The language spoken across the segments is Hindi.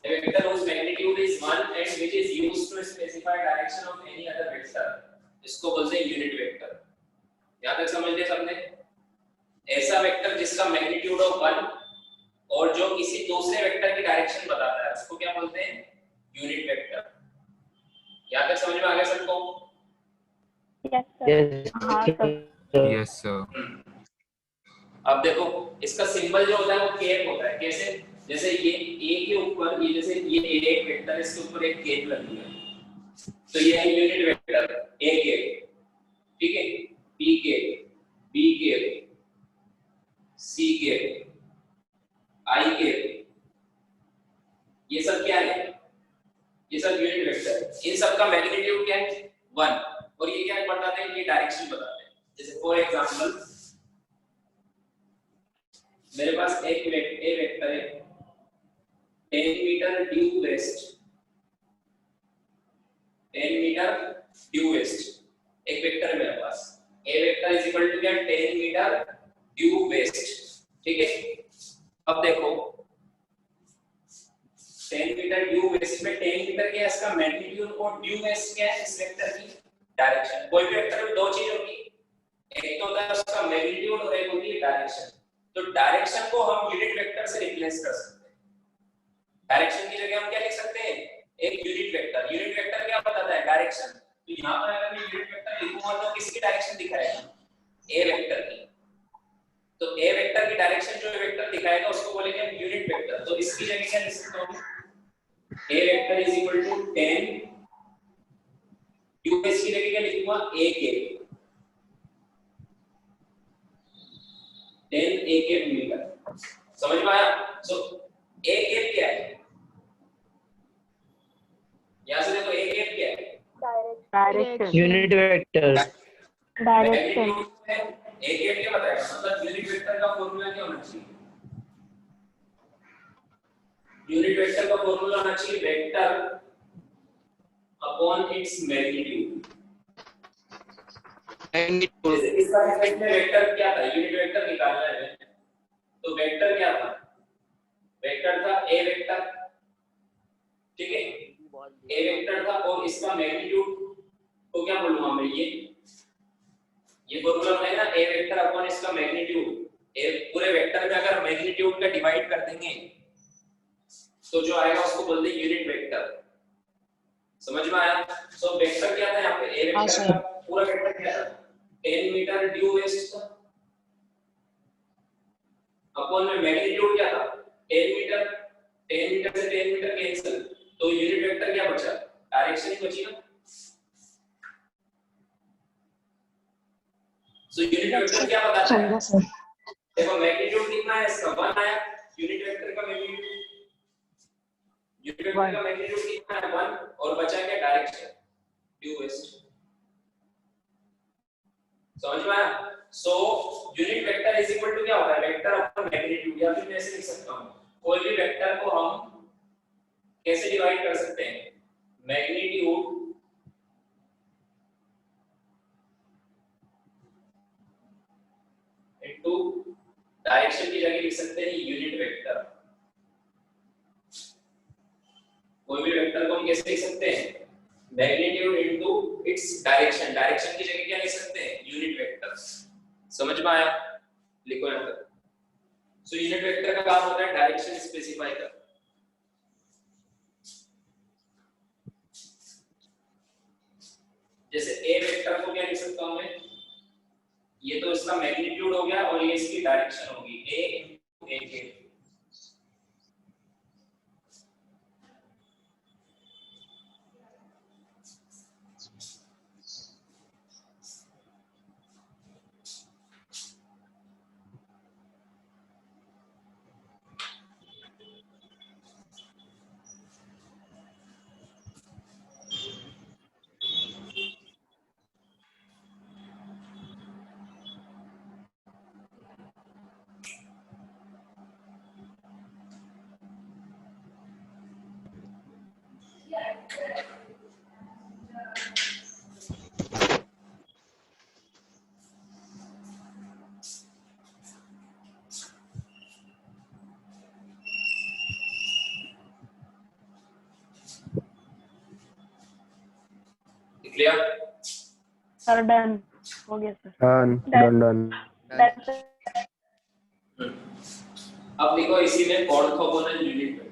A vector whose magnitude is 1 and which is used to specify direction of any other vector, इसको बोलते हैं यूनिट वेक्टर। यहां तक समझ लिया सबने? ऐसा वेक्टर जिसका मैग्नीट्यूड ऑफ 1 और जो किसी दूसरे वेक्टर की डायरेक्शन बताता है उसको क्या बोलते हैं? Unit vector. यहां तक समझ में आ गया सबको? Yes sir. अब देखो इसका सिंबल जो होता है वो केप होता है। कैसे? जैसे ये a के ऊपर ये जैसे ये एक वेक्टर है, इसके ऊपर एक केप लगी है तो ये है यूनिट वेक्टर a केप, ठीक है? p cap, b cap, c cap, i cap, ये सब क्या है? ये सब यूनिट वेक्टर है। इन सब का मैग्नीट्यूड क्या है? 1 और ये क्या बताते हैं? ये डायरेक्शन बताते हैं। जैसे फॉर एग्जांपल मेरे पास एक वेक्टर है 10 metre due west, 10 metre due west एक वेक्टर है मेरे पास। A vector is equal to क्या? 10 मीटर ड्यू वेस्ट, ठीक है? अब देखो 10 मीटर ड्यू वेस्ट में 10 मीटर क्या है इसका मैग्नीट्यूड और ड्यू वेस्ट क्या है इस वेक्टर की डायरेक्शन। कोई भी वेक्टर में दो चीज होगी, एक तो होता है उसका मैग्नीट्यूड और एक होती है डायरेक्शन। तो डायरेक्शन को हम यूनिट वेक्टर से रिप्लेस कर सकते हैं। डायरेक्शन की जगह हम क्या लिख सकते हैं? एक यूनिट वेक्टर। यूनिट वेक्टर क्या बताता है? डायरेक्शन। तो यहां पर अगर मैं यूनिट वेक्टर लिखूंगा तो किसकी डायरेक्शन दिखाएगा? ए वेक्टर की। तो ए वेक्टर की डायरेक्शन जो वेक्टर दिखाएगा उसको बोलेंगे हम यूनिट वेक्टर। तो इसकी जगह क्या लिख सकते हो? A vector is equal to 10 u इसकी जगह क्या लिखूंगा? ए के 10 ए के मीटर। समझ में आया? सो ए के क्या है? यहां से देखो ए के क्या है? डायरेक्शन। Unit vector. डायरेक्शन। ए के क्या बताएगा? मतलब यूनिट वेक्टर का फॉर्मूला क्या होना चाहिए? यूनिट वेक्टर का फॉर्मूला होना चाहिए वेक्टर अपॉन इट्स मैग्नीट्यूड। जैसे इसका डिफरेंस में वेक्टर क्या था? यूनिट वेक्टर निकालना है तो वेक्टर क्या था? वेक्टर था ए वेक्टर, ठीक है? ए वेक्टर था और इसका मैग्नीट्यूड को क्या बोलूंगा मैं? ये फॉर्मूला बनेगा ए वेक्टर अपॉन इसका मैग्नीट्यूड। ए पूरे वेक्टर में अगर मैग्नीट्यूड का डिवाइड कर देंगे तो जो आएगा उसको बोलते हैं यूनिट वेक्टर। समझ में आया? सो वेक्टर क्या था यहाँ पे? ए वेक्टर का पूरा वेक्टर क्या था? 10 मीटर ड्यू वेस्ट था अपॉन में मैग्नीट्यूड क्या था? 10 मीटर। 10 मीटर से 10 मीटर कैंसिल तो यूनिट वेक्टर क्या बचा? डायरेक्शन ही बची ना। सो यूनिट वेक्टर क्या बताता है? देखो मैग्नीट्यूड कितना है इसका? 1 आया। यूनिट वेक्टर का मैग्नीट्यूड, यूनिट वेक्टर का मैग्नीट्यूड कितना है? 1 और बचा क्या? Direction due west. समझ में आया? So unit vector is equal to क्या होता है? Vector upon magnitude. या फिर मैं ऐसे लिख सकता हूं कोई भी वेक्टर को हम कैसे डिवाइड कर सकते हैं? मैग्नीट्यूड इनटू डायरेक्शन की जगह लिख सकते हैं यूनिट वेक्टर। कोई भी वेक्टर को हम कैसे लिख सकते हैं? Magnitude into its direction. Direction की जगह क्या लिख सकते हैं? Unit vector. समझ में आया? लिखो यहां पर। सो यूनिट वेक्टर का काम होता है डायरेक्शन स्पेसिफाई करना। जैसे ए वेक्टर को क्या लिख सकता हूं मैं? ये तो इसका मैग्नीट्यूड हो गया और ये इसकी डायरेक्शन होगी a इनटू a के। क्लियर? सर डन हो गया सर। डन। अब देखो इसी में orthogonal unit vector.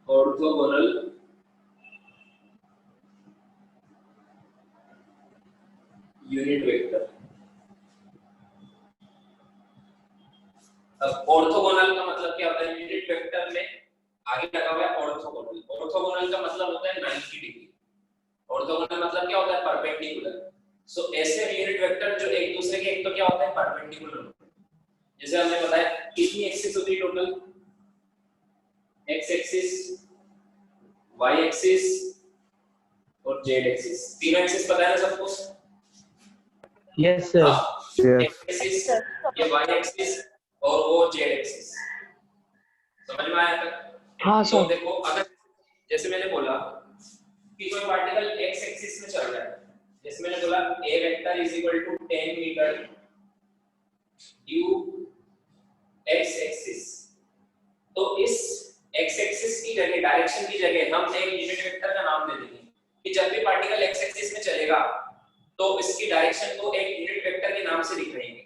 Orthogonal unit vector. अब ऑर्थोगोनल का मतलब क्या होता है? यूनिट वेक्टर में आगे लगा हुआ है ऑर्थोगोनल। ऑर्थोगोनल का मतलब होता है 90 डिग्री। ऑर्थोगोनल मतलब क्या होता है? परपेंडिकुलर। सो ऐसे यूनिट वेक्टर जो एक दूसरे के एक तो क्या होता है? परपेंडिकुलर होते हैं। जैसे हमने बताया कितनी एक्सिस होती है total? X axis, y axis और जेड एक्सिस। तीनों एक्सिस पता है ना सबको? Yes sir. एक्स एक्सिस, ये वाई एक्सिस और वो जेड एक्सिस। समझ में आया तक? हाँ तो देखो अगर जैसे मैंने बोला कि कोई पार्टिकल एक्स एक्सिस में चल रहा है, जैसे मैंने बोला a vector is equal to 10 metre due x axis, तो इस x एक्सिस की जगह, डायरेक्शन की जगह हम एक यूनिट वेक्टर का नाम दे देंगे कि जब भी पार्टिकल x एक्सिस में चलेगा तो इसकी डायरेक्शन को एक यूनिट वेक्टर के नाम से दिखाएंगे।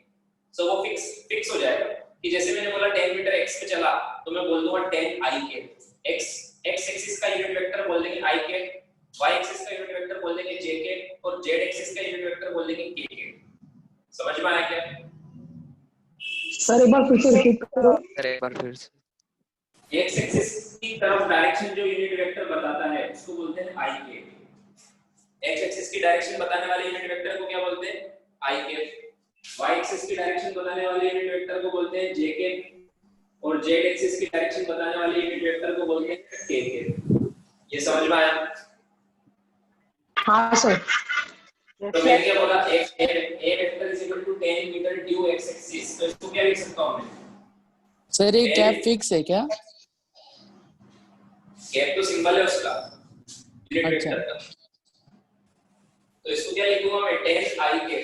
सो वो फिक्स हो जाएगा कि जैसे मैंने बोला 10 मीटर x पे चला तो मैं बोल दूंगा 10 i के। x एक्सिस का यूनिट वेक्टर बोल देंगे i के, y एक्सिस का यूनिट वेक्टर बोल देंगे j के और z एक्सिस का यूनिट वेक्टर बोल देंगे k के। समझ में आया क्या? सर एक बार फिर से रिपीट करो। एक्स एक्सिस की तरफ डायरेक्शन जो यूनिट वेक्टर बताता है उसको बोलते हैं i के। एक्स एक्सिस की डायरेक्शन बताने वाले यूनिट वेक्टर को क्या बोलते हैं? i के। y एक्सिस की डायरेक्शन बताने वाले यूनिट वेक्टर को बोलते हैं j के और z एक्सिस की डायरेक्शन बताने वाले यूनिट वेक्टर को बोलते हैं k के। ये समझ में आया? हाँ सर। तो मैंने क्या बोला? a vector is equal to 10 metre due x axis, तो इसको क्या लिख सकता हूं मैं? सर ये कैप फिक्स है क्या? कैप तो सिंबल है उसका यूनिट अच्छा। वेक्टर का। तो इसको क्या लिखूंगा मैं? 10 i के।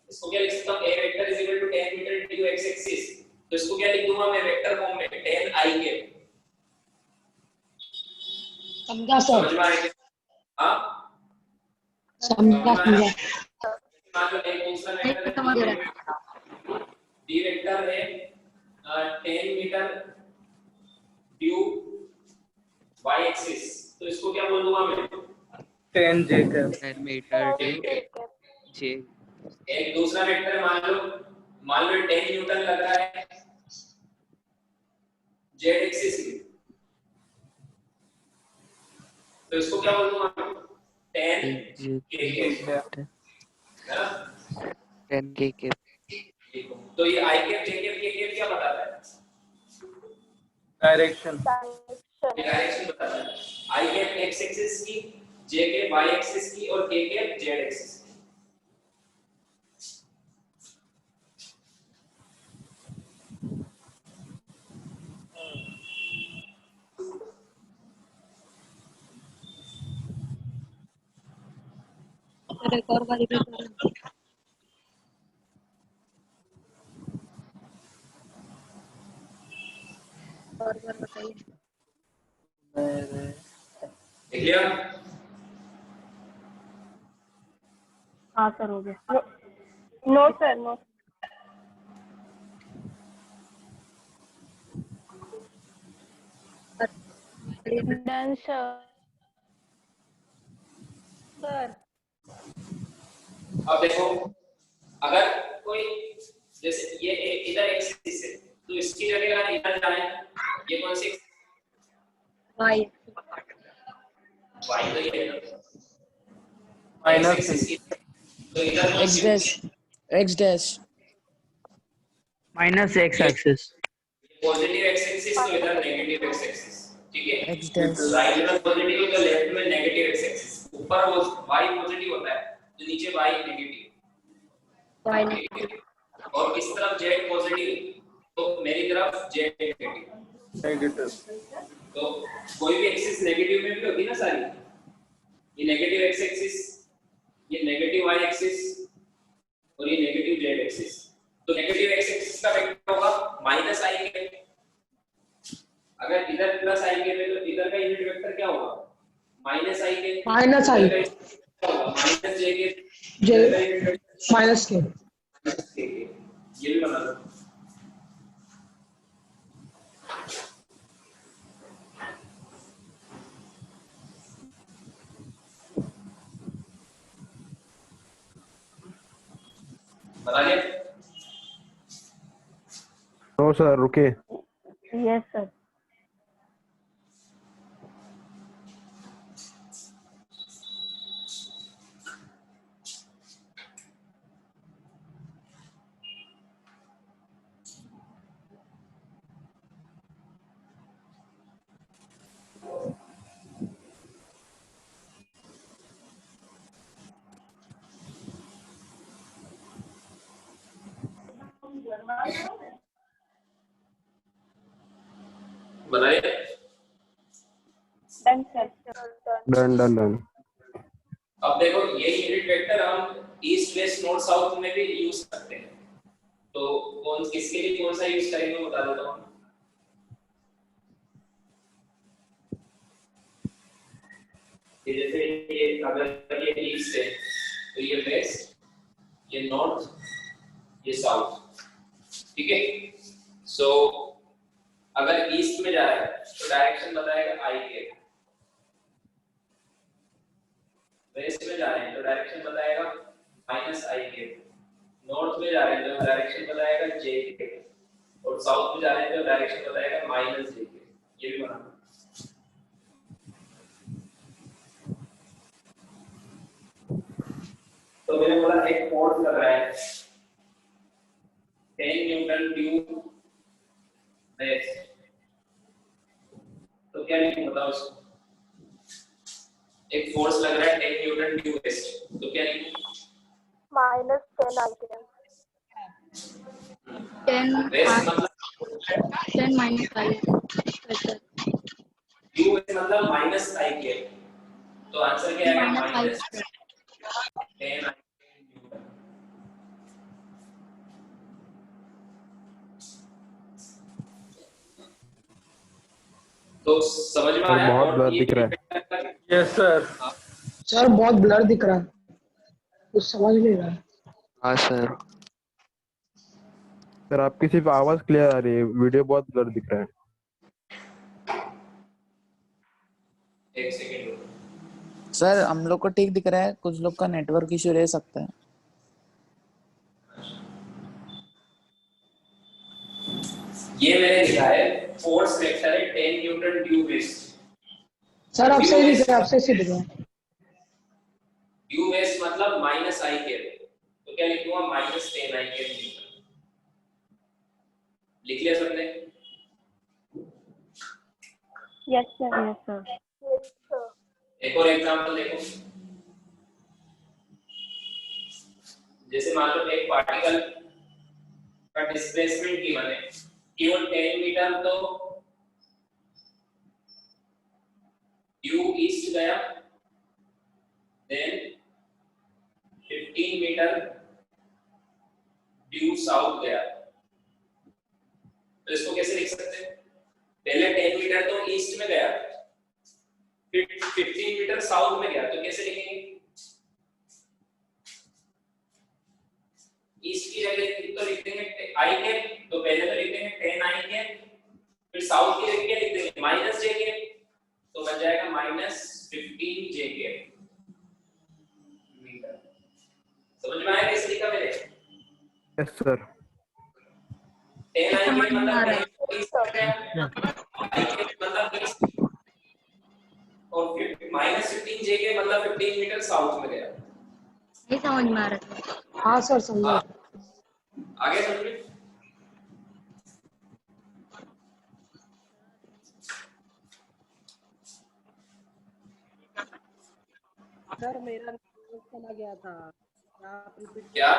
इसको क्या लिख सकता हूं? a vector is equal to 10 metre due x axis, तो इसको क्या लिख दूंगा मैं वेक्टर फॉर्म में? 10 i के। समझा सर। समझ में आया क्या? हां समझा। मान लो एक दूसरा वेक्टर है d वेक्टर है 10 मीटर ड्यू y एक्सिस, तो इसको क्या बोल दूंगा मैं? 10 मीटर j। एक दूसरा वेक्टर मान लो 10 न्यूटन लग रहा है z एक्सिस में, तो इसको क्या बोल दूंगा? 10 kg। 10 kg। तो ये i cap j cap k cap क्या बताता है? डायरेक्शन बताता है। i कैप x एक्सिस की, j कैप y एक्सिस की और k कैप z एक्सिस की। एक और बार रिपीट करो। और बार बताइए। देख लिया? हाँ सर हो गया। No sir no. Done sir. अब देखो अगर कोई जैसे ये इधर एक्सिस है तो इसकी जगह अगर इधर जाए, ये कौन सी वाई y तो ये है माइनस एक्सिस, तो इधर कौन x सी dash x dash minus x axis. Positive x axis, तो इधर नेगेटिव x एक्सिस। ठीक है? x डैश राइट में पॉजिटिव तो लेफ्ट में नेगेटिव x एक्सिस। ऊपर वो y पॉजिटिव होता है तो नीचे y नेगेटिव। वाई और किस तरफ जेड पॉजिटिव, तो मेरी तरफ जेड नेगेटिव। तो कोई भी एक्सिस नेगेटिव में भी होती है ना सारी, ये नेगेटिव एक्स एक्सिस, ये नेगेटिव वाई एक्सिस और ये नेगेटिव जेड एक्सिस। तो नेगेटिव एक्स एक्सिस का वेक्टर होगा माइनस आई के, अगर इधर प्लस आई के तो इधर का यूनिट वेक्टर क्या होगा माइनस आई के, माइनस आई माइनस जे के, जे इधर का यूनिट वेक्टर माइनस के। ये भी बना लो। बना लिया? नो सर रुके। Yes sir. बना लिया? Done sir. Done done done. अब देखो ये यूनिट वेक्टर हम ईस्ट वेस्ट नॉर्थ साउथ में भी यूज करते हैं, तो कौन किसके लिए कौन सा यूज करेंगे बता देता हूँ। जैसे ये अगर ये ईस्ट है तो ये वेस्ट, ये नॉर्थ, ये साउथ, ठीक है। सो अगर ईस्ट में जा रहा है तो डायरेक्शन बताएगा आई के, वेस्ट में जा रहे हैं तो डायरेक्शन बताएगा माइनस आई के, नॉर्थ में जा रहे हैं तो डायरेक्शन बताएगा जे के, और साउथ में जा रहे हैं तो डायरेक्शन बताएगा माइनस जे के। ये भी बना। तो मैंने बोला एक फोर्स लग रहा है 10 न्यूटन ड्यू वेस्ट, तो क्या लिखूं बताओ इसको। एक फोर्स लग रहा है 10 न्यूटन ड्यू वेस्ट, तो क्या लिखूं? माइनस 10 आई के। 10 वेस्ट मतलब 10 minus 5 ड्यू वेस्ट मतलब माइनस आई के, तो आंसर क्या आएगा minus 5 माइनस 10 आई न्यूटन। तो समझ में आया? बहुत और ब्लर ये दिख रहा है। Yes sir. सर बहुत ब्लर दिख रहा है, कुछ समझ नहीं रहा है। हाँ सर। सर आपकी सिर्फ आवाज क्लियर आ रही है, वीडियो बहुत ब्लर दिख रहा है। एक सेकंड। सर हम लोग को ठीक दिख रहा है, कुछ लोग का नेटवर्क इश्यू रह सकता है। ये मैंने लिखा है फोर्स वेक्टर है 10 न्यूटन ड्यू वेस्ट। सर आप सही दिख रहे हैं, आप सही दिख रहे हैं। ड्यू वेस्ट मतलब माइनस आई के, तो क्या लिखूंगा माइनस 10 आई के न्यूटन। लिख लिया सबने? Yes sir. Yes sir. एक और एग्जांपल देखो। जैसे मान लो एक पार्टिकल का डिस्प्लेसमेंट गिवन है केवल 10 मीटर, तो ड्यू ईस्ट गया, देन 15 मीटर ड्यू साउथ गया, तो इसको कैसे लिख सकते हैं? पहले 10 मीटर तो ईस्ट में गया, फिर 15 मीटर साउथ में गया, तो कैसे लिखेंगे? ईस्ट की जगह तो लिख देंगे आई के, तो पहले तो लिख देंगे 10 आई के, फिर साउथ की जगह क्या लिख देंगे माइनस जे के, तो बन जाएगा माइनस 15 जे के मीटर। समझ में आया कैसे लिखा मैंने? Yes sir. 10 आई के मतलब आ रहा है। आई के मतलब ईस्ट, और फिर माइनस 15 जे के मतलब 15 मीटर साउथ में गया। नहीं समझ में आ रहा था। हाँ सर समझा। आगे समझ में? सर मेरा नेटवर्क चला गया था, क्या आप रिपीट? क्या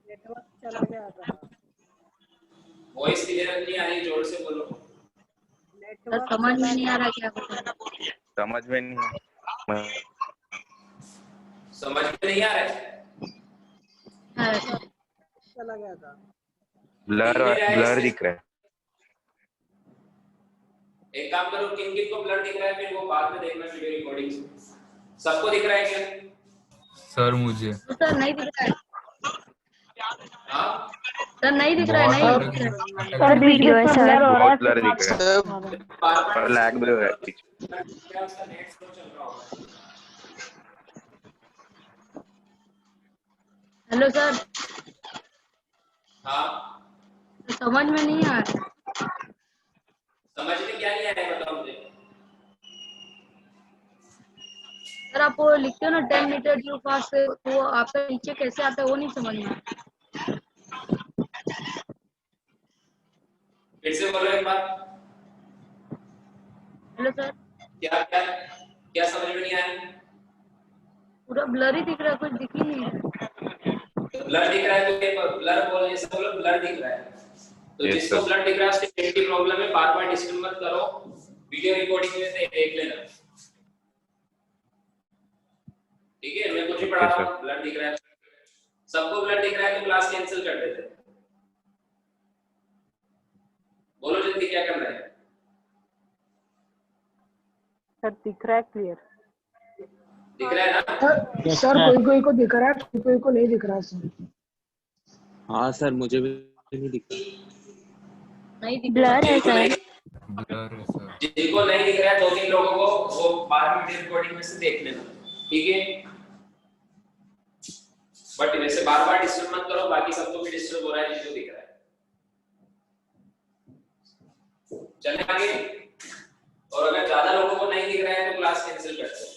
नेटवर्क वॉइस क्लियर नहीं आ रही, जोर से बोलो। सर समझ में नहीं आ रहा क्या बताएं। समझ में नहीं समझ में नहीं आ रहा है। हाँ, ब्लर दिख रहा है। एक काम करो, किन किन को ब्लर दिख रहा है फिर वो बाद में देखना वीडियो रिकॉर्डिंग से। सबको दिख रहा है क्या? सर मुझे सर नहीं दिख रहा है, हाँ सर नहीं दिख रहा है, नहीं दिख रहा है। सर वीडियो है सर। बहुत ब्लर दिख रहा है बार और लैग भी हो रहा है बीच में। क्या उसका नेट स्लो चल रहा होगा। हेलो सर, हाँ समझ में नहीं आ रहा। समझ में क्या नहीं आ रहा है बताओ मुझे। सर आप वो लिखते हो ना 10 मीटर ड्यू फास्ट पे, तो आपका नीचे कैसे आता है वो नहीं समझ में आ रहा। फिर से बोलो एक बार। हेलो सर, क्या क्या क्या समझ में नहीं आया? पूरा ब्लर ही दिख रहा है, कुछ दिख ही नहीं रहा। ब्लर दिख रहा है तो ये ब्लर बोल, जैसे बोलो ब्लर दिख रहा है तो Yes, जिसको sir. ब्लर दिख रहा है उसकी नेट की प्रॉब्लम है, बार बार डिस्टर्ब मत करो, वीडियो रिकॉर्डिंग में से देख लेना। ठीक है, मैं कुछ ही पढ़ा रहा हूँ, ब्लर दिख रहा है, सबको ब्लर दिख रहा है तो क्लास कैंसिल कर देते हैं। बोलो जल्दी क्या करना है। सर दिख रहा है क्लियर। दिख रहा है ना? सर कोई कोई को दिख रहा है, कोई कोई को नहीं दिख रहा सर। हाँ सर मुझे भी नहीं दिखता। नहीं दिख रहा। ब्लर है जिनको सर। नहीं ब्लर है सर। जिनको नहीं दिख रहा है दो तीन लोगों को वो बाद में वीडियो रिकॉर्डिंग में से देख लेना, ठीक है? बट वैसे बार बार डिस्टर्ब मत करो, बाकी सबको भी डिस्टर्ब हो रहा है जिनको दिख रहा है। चले आगे। और अगर ज्यादा लोगों को नहीं दिख रहा है तो क्लास कैंसिल करते हैं।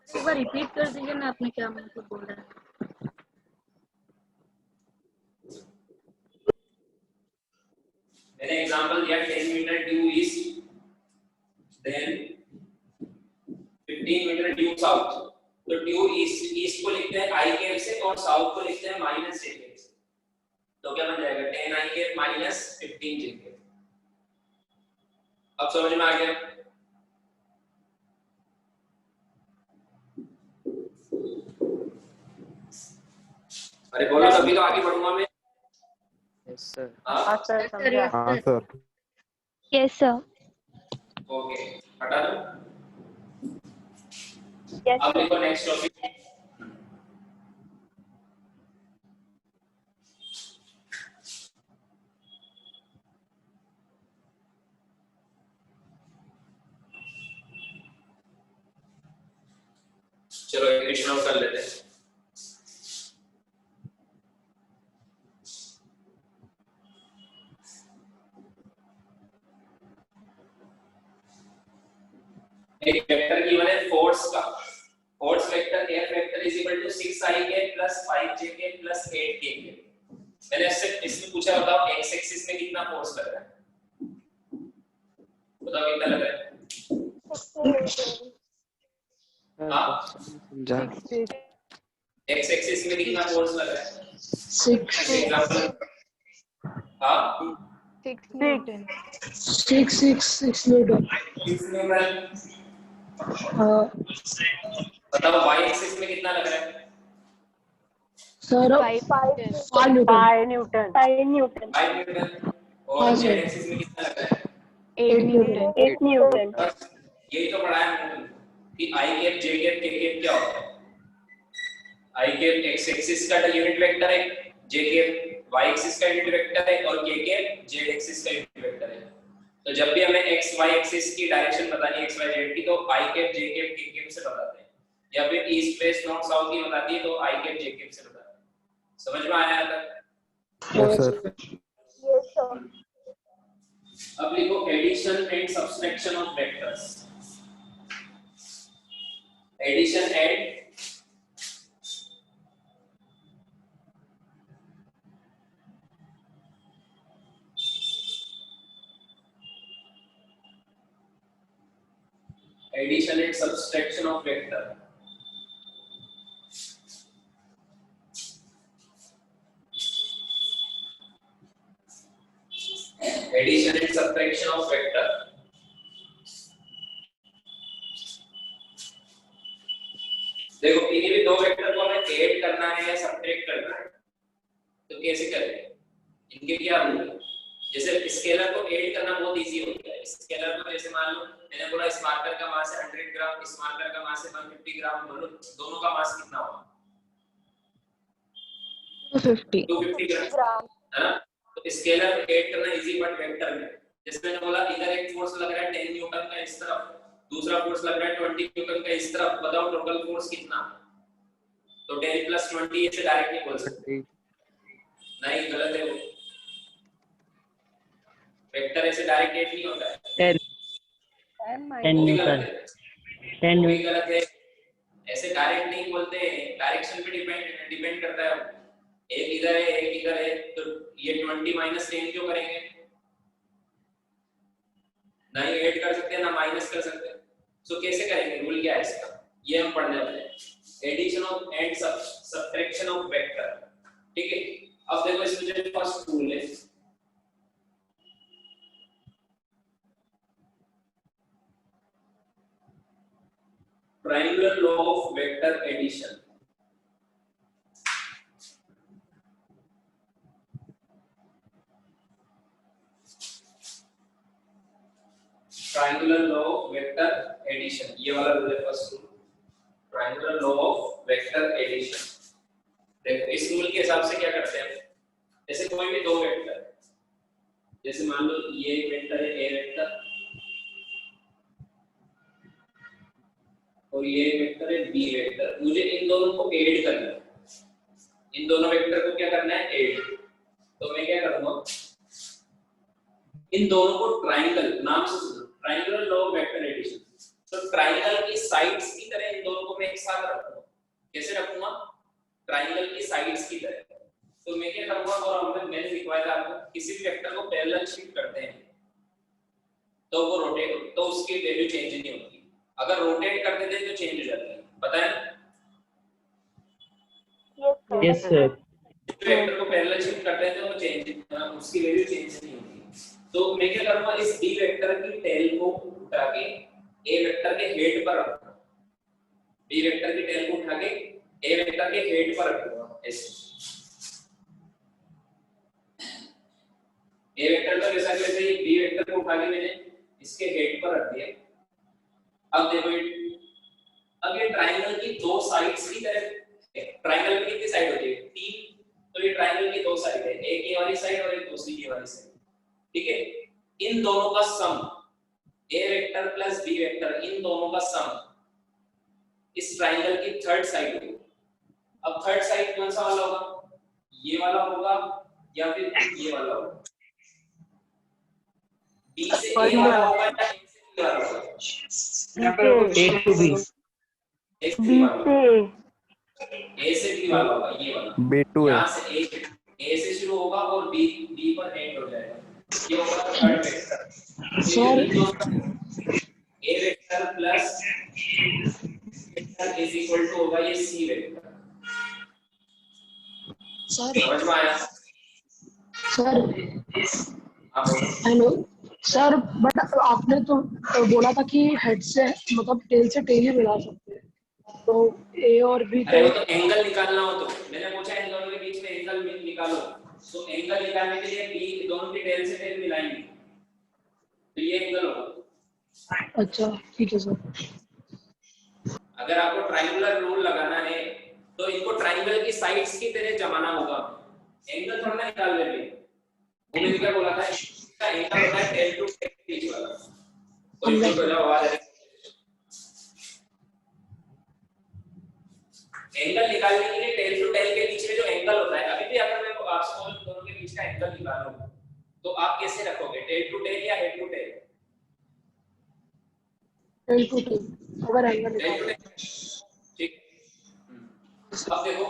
एक बार रिपीट कर दीजिए ना, आपने क्या मतलब बोल रहा है। मैंने एग्जांपल दिया 10 metre due east, then 15 metre due south. तो ड्यू ईस्ट, ईस्ट को लिखते हैं आई कैप से और साउथ को लिखते हैं माइनस जे कैप से। तो क्या बन जाएगा 10 आई कैप माइनस 15 जे कैप। अब समझ में आ गया? अरे बोलो तभी तो आगे बढ़ूंगा मैं। Yes sir. हाँ सर समझा। हाँ सर। Yes sir. ओके, हटा दो। यस अब देखो नेक्स्ट टॉपिक। चलो इक्वेशन कर लेते हैं। एक वेक्टर गिवन है फोर्स का, force vector F vector is equal to 6ik plus 5jk plus 8k। मैंने इसमें पूछा बताओ x एक्सिस में कितना फोर्स लग रहा है, बताओ कितना लग रहा है? हाँ समझा। x एक्सिस में कितना फोर्स लग रहा है? 6 एग्जांपल। हाँ 6 न्यूटन। 6 न्यूटन। हाँ बताओ y एक्सिस में कितना लग रहा है? Sir 5 Newton. 5 न्यूटन। 5 न्यूटन। और हाँ, z सर। एक्सिस में कितना लग रहा है? 8 न्यूटन। 8 न्यूटन। बस यही तो पढ़ा है मैंने कि i cap j cap k cap क्या होता है। i कैप x एक्सिस का यूनिट वेक्टर है, j कैप y एक्सिस का यूनिट वेक्टर है और k कैप z एक्सिस का यूनिट वेक्टर है। तो जब भी हमें x y एक्सिस की डायरेक्शन बतानी है x y z की तो i cap j cap k cap से बताते हैं, या फिर ईस्ट वेस्ट नॉर्थ साउथ की बताती है तो i कैप j कैप से बताते हैं। समझ में आया तक? Yes sir. अब लिखो addition and subtraction of vectors. Addition and subtraction of vector. Addition and subtraction of vector. देखो किसी भी दो वेक्टर को हमें ऐड करना है या सब्ट्रैक्ट करना है तो कैसे करें, इनके क्या रूल है। जैसे स्केलर को ऐड करना बहुत इजी होता है। स्केलर को जैसे मान लो मैंने बोला इस मार्कर का मास है 100 ग्राम, इस मार्कर का मास है 150 ग्राम, दोनों का मास कितना होगा 250 ग्राम, है ना। तो स्केलर को ऐड करना इजी, बट वेक्टर में जैसे मैंने बोला इधर एक फोर्स लग रहा है 10 न्यूटन का इस तरफ, दूसरा फोर्स लग रहा है 20 न्यूटन का इस तरफ, बताओ टोटल फोर्स कितना। तो 10 + 20 ऐसे डायरेक्ट नहीं बोल सकते, नहीं गलत है वो। वेक्टर ऐसे डायरेक्ट ऐड नहीं होता है। 10 न्यूटन 10 वो भी न्यूटन गलत है, ऐसे डायरेक्ट नहीं बोलते, डायरेक्शन पे डिपेंड करता है। एक इधर है एक इधर है, तो ये 20 - 10 क्यों करेंगे, ना ही ऐड कर सकते हैं ना माइनस कर सकते हैं। सो कैसे करेंगे, रूल क्या है इसका, ये हम पढ़ने वाले हैं। Addition of and subtraction of vector, ठीक है। अब देखो इसमें जो फर्स्ट रूल है, triangular law of vector addition. Triangular law of vector addition, ये वाला रूल है first rule, triangular law of vector addition. देखो इस रूल के हिसाब से क्या करते हैं, जैसे कोई भी दो वेक्टर, जैसे मान लो ये एक वेक्टर है ए वेक्टर और ये वेक्टर है बी वेक्टर, मुझे इन दोनों को ऐड करना है, इन दोनों वेक्टर को क्या करना है ऐड। तो मैं क्या करूंगा, इन दोनों को ट्रायंगल नाम से सुनो, triangular law of vector addition. तो ट्रायंगल की साइड्स की तरह इन दोनों को मैं एक साथ रखूंगा। कैसे रखूंगा, ट्रायंगल की साइड्स की तरह। तो मैं क्या करूंगा, और मैंने लिखवाया था आपको, किसी भी वेक्टर को पैरेलल शिफ्ट करते हैं तो वो रोटेट, तो उसकी वैल्यू चेंज नहीं होती। अगर रोटेट कर देते तो चेंज हो जाती है, पता है। यस सर वेक्टर को पैरेलल शिफ्ट करते हैं तो वो चेंज, उसकी वैल्यू चेंज नहीं होती। तो मैं क्या करूंगा, इस डी वेक्टर की टेल को उठा के ए वेक्टर के हेड पर रखूंगा, बी वेक्टर की टेल को उठा के ए वेक्टर के हेड पर रखूंगा ऐसे। ए वेक्टर का जैसा कि वैसे ही बी वेक्टर को उठा के मैंने इसके हेड पर रख दिया। अब देखो अब ये ट्रायंगल की दो साइड्स की तरह, ट्रायंगल में कितनी साइड होती है 3, तो ये ट्रायंगल की दो साइड है, एक ये वाली साइड और एक दूसरी ये वाली साइड, ठीक है। इन दोनों का सम ए वेक्टर प्लस बी वेक्टर, इन दोनों का सम इस ट्रायंगल की थर्ड साइड होगी। अब थर्ड साइड कौन सा वाला होगा, ये वाला होगा या फिर ये वाला होगा, बी से ए वाला होगा या ए से बी वाला होगा, A to B ए से बी वाला होगा, ये वाला B2 है यहाँ से ए से शुरू होगा और बी पर एंड हो जाएगा, ये होगा third vector. Sir A vector plus vector is equal to होगा ये सी वेक्टर। सर समझ में आया, सर आप बोलो। हेलो सर, बट आपने तो बोला था कि हेड से मतलब टेल से टेल ही मिला सकते हैं, तो ए और बी अरे वो तो एंगल निकालना हो, तो मैंने पूछा इन दोनों के बीच में एंगल निकालो, तो एंगल निकालने के लिए बी दोनों की टेल से टेल मिलाएंगे तो ये एंगल होगा। अच्छा ठीक है सर। अगर आपको ट्रायंगुलर रूल लगाना है तो इनको ट्रायंगल की साइड्स की तरह जमाना होगा, एंगल थोड़ा निकाल लेंगे। वो मैंने क्या बोला था, इसका एंगल होता है टेल टू टेल के बीच वाला। कोई भी हो जाओ आवाज एंगल निकालने के लिए टेल टू टेल के बीच में जो एंगल होता है, अभी भी अगर मैं आपसे बोलूं दोनों के बीच का एंगल निकालो तो आप कैसे रखोगे, टेल टू टेल या head to tail? Tail to tail, अगर एंगल निकालो ठीक। अब देखो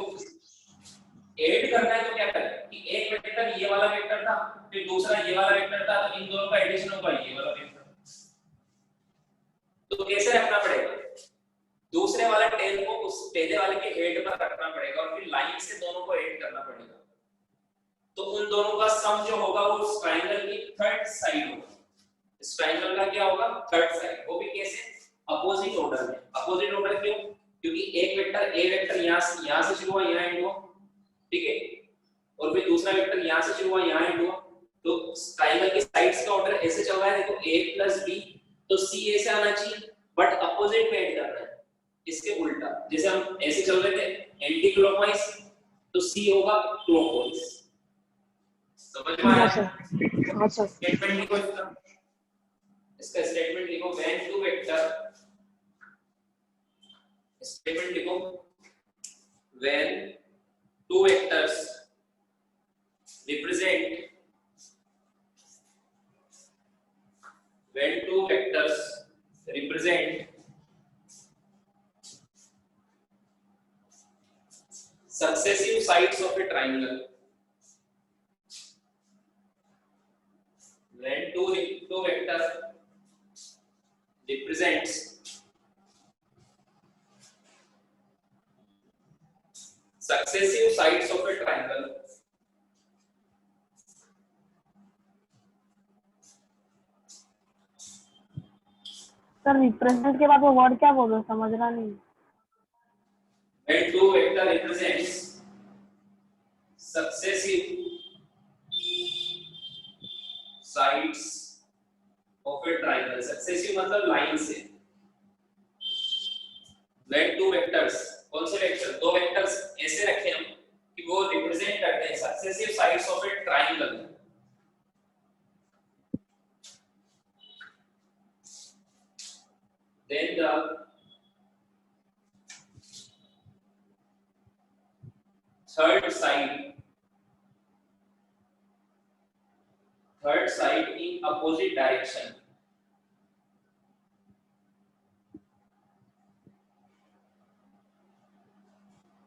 ऐड करना है तो क्या करें कि एक वेक्टर ये वाला वेक्टर था फिर दूसरा ये वाला वेक्टर था, तो इन दोनों का एडिशन होगा ये वाला वेक्टर। तो कैसे रखना पड़ेगा, दूसरे वाला टेल को उस पहले वाले के हेड पर रखना पड़ेगा और फिर लाइन से दोनों को ऐड करना पड़ेगा। तो उन दोनों का सम जो होगा वो उस ट्रायंगल की थर्ड साइड होगा। इस ट्रायंगल का क्या होगा? Third side. वो भी कैसे? अपोजिट ऑर्डर में। अपोजिट ऑर्डर क्यों? क्योंकि एक वेक्टर ए वेक्टर यहां से शुरू हुआ, यहां एंड हुआ, ठीक है, और फिर दूसरा वेक्टर यहां से शुरू हुआ, यहां एंड हुआ। तो ट्रायंगल की साइड्स का ऑर्डर ऐसे चल रहा है, देखो a + b, तो c a से आना चाहिए, बट अपोजिट में एंड करना है, इसके उल्टा। जैसे हम ऐसे चल रहे थे एंटी क्लॉकवाइज, तो c होगा क्लॉकवाइज। समझ में आया? हाँ सर। स्टेटमेंट लिखो इसका स्टेटमेंट लिखो, व्हेन टू वेक्टर, स्टेटमेंट लिखो, when two vectors represent, when two vectors represent successive sides of a triangle, when two vector represents successive sides of a triangle, sir represent के बाद वो वर्ड क्या बोल रहे, समझ रहा नहीं। when two vector represents successive sides of a triangle, successive मतलब लाइन से। when two vectors, कौन से वेक्टर? दो वेक्टर्स ऐसे रखे हम कि वो रिप्रेजेंट करते हैं successive sides of A triangle. then the third side in opposite direction,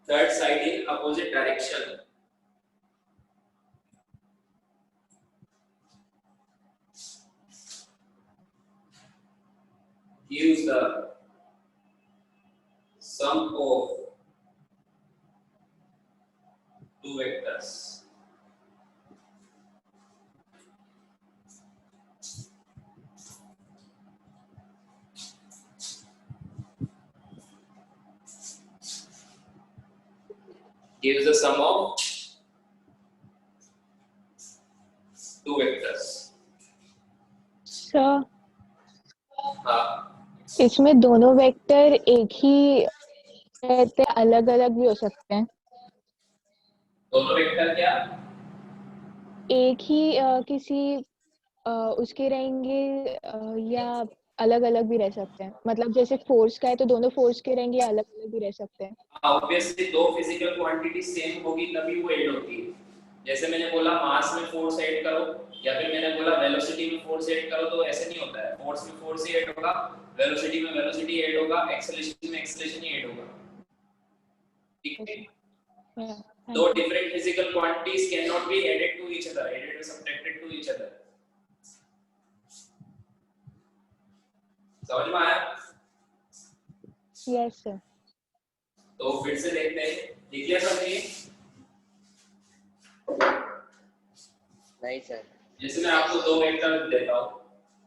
third side in opposite direction gives the sum of two vectors. Gives the sum of two vectors. Sir हाँ, इसमें दोनों वेक्टर एक ही रहते, अलग अलग भी हो सकते हैं। दोनों वेक्टर क्या? एक ही किसी उसके रहेंगे या अलग अलग भी रह सकते हैं। मतलब जैसे फोर्स का है तो दोनों फोर्स के रहेंगे या अलग अलग भी रह सकते हैं। ऑब्वियसली दो फिजिकल क्वांटिटी सेम होगी तभी वो ऐड होती है। जैसे मैंने बोला मास में फोर्स ऐड करो, या फिर मैंने बोला वेलोसिटी में फोर्स ऐड करो, तो ऐसे नहीं होता है। फोर्स में फोर्स ही ऐड होगा, वेलोसिटी में वेलोसिटी ऐड होगा, एक्सेलरेशन में एक्सेलरेशन ही ऐड होगा, ठीक है। दो different physical quantities can not be added to each other, added और सब्ट्रैक्टेड टू ईच अदर। समझ में आया? Yes sir. तो फिर से देखते हैं, लिख लिया सबने? नहीं सर। जैसे मैं आपको दो वेक्टर देता हूं,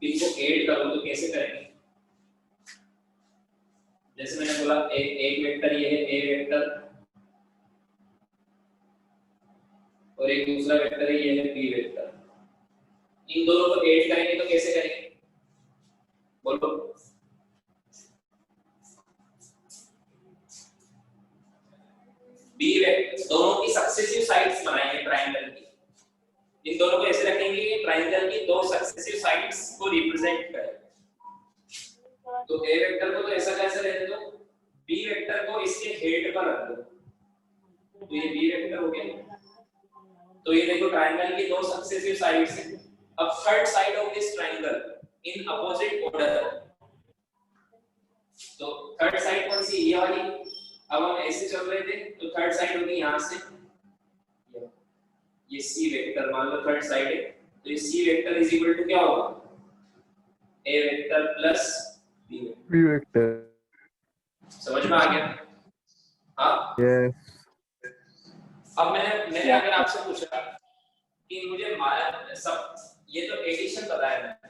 इनको ऐड करो तो कैसे करेंगे? जैसे मैंने बोला एक वेक्टर ये है ए वेक्टर, और एक दूसरा वेक्टर है ये है बी वेक्टर। इन दोनों को ऐड करेंगे तो कैसे करेंगे? बोलो। बी वेक्टर दोनों की सक्सेसिव साइड्स बनाएंगे ट्रायंगल की। इन दोनों को ऐसे रखेंगे कि ट्रायंगल की दो सक्सेसिव साइड्स को रिप्रेजेंट करें। तो ए वेक्टर को तो ऐसा कैसे रहने दो, बी वेक्टर को इसके हेड पर रख दो, तो ये बी वेक्टर हो गया। तो ये देखो ट्रायंगल की दो सक्सेसिव साइड्स हैं। अब third side of this triangle in opposite order, तो थर्ड साइड कौन सी? ये वाली। अब हम ऐसे चल रहे थे तो थर्ड साइड होगी यहां से, ये सी वेक्टर मान लो थर्ड साइड है, तो ये C vector is equal to क्या होगा? ए वेक्टर प्लस बी वेक्टर। समझ में आ गया? हाँ यस। अब मैंने अगर आपसे पूछा कि मुझे सब ये तो एडिशन बताया मैंने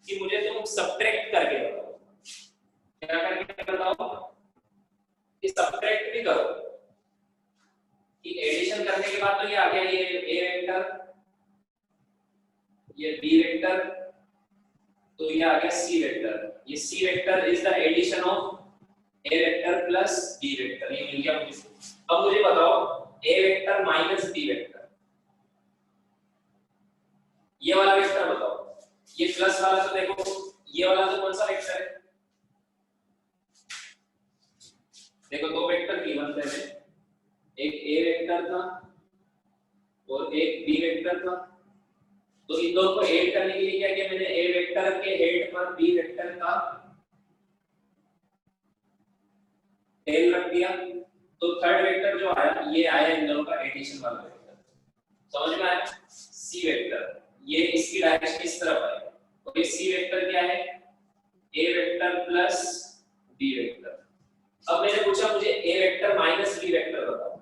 कि मुझे तुम सब्ट्रैक्ट करके बताओ, क्या करके बताओ कि सब्ट्रैक्ट भी करो कि एडिशन करने के बाद तो ये आ गया ये ए वेक्टर, ये बी वेक्टर, तो ये आ गया सी वेक्टर। ये C vector is the addition of A vector plus B vector, ये मिल गया मुझे। अब मुझे बताओ A vector minus B vector, ये वाला वेक्टर बताओ। ये प्लस वाला तो देखो, ये वाला तो कौन सा वेक्टर है, देखो दो वेक्टर गिवन थे में, एक ए वेक्टर था और एक बी वेक्टर था। तो इन दोनों को ऐड करने के लिए क्या किया मैंने, ए वेक्टर के हेड पर बी वेक्टर का टेल रख दिया, तो थर्ड वेक्टर जो आया ये आया इन दोनों का एडिशन वाला वेक्टर। समझ में आया? सी वेक्टर ये इसकी डायरेक्शन इस तरफ है, और ये सी वेक्टर क्या है, ए वेक्टर प्लस बी वेक्टर। अब मैंने पूछा मुझे ए वेक्टर माइनस बी वेक्टर बताओ,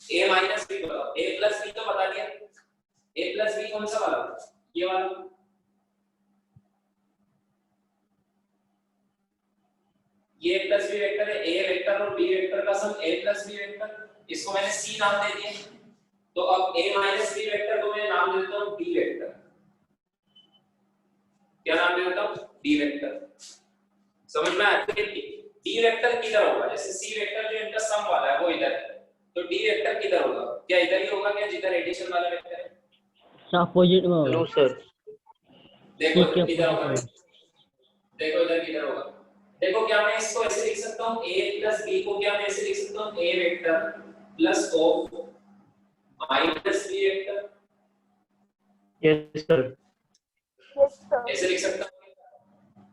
ए माइनस बी बताओ। ए प्लस बी तो बता दिया, ए प्लस बी कौन सा वाला, ये वाला। ये प्लस बी वेक्टर है, ए वेक्टर और बी वेक्टर का सम ए प्लस बी वेक्टर, इसको मैंने सी नाम दे दिया। तो अब ए माइनस बी वेक्टर को मैं नाम देता हूं डी वेक्टर। क्या नाम दे देता हूं, डी वेक्टर। समझ में आया? डी वेक्टर किधर होगा, जैसे सी वेक्टर जो इनका सम वाला है वो इधर है, तो डी वेक्टर किधर होगा, क्या इधर ही होगा क्या जिधर एडिशन वाला वेक्टर है? अपोजिट में होगा। नो सर, देखो किधर होगा, देखो इधर किधर होगा। देखो क्या मैं इसको ऐसे लिख सकता हूं, a प्लस b को क्या मैं ऐसे लिख सकता हूं, a vector plus of minus b vector. Yes sir. Yes sir. ऐसे लिख सकता हूं।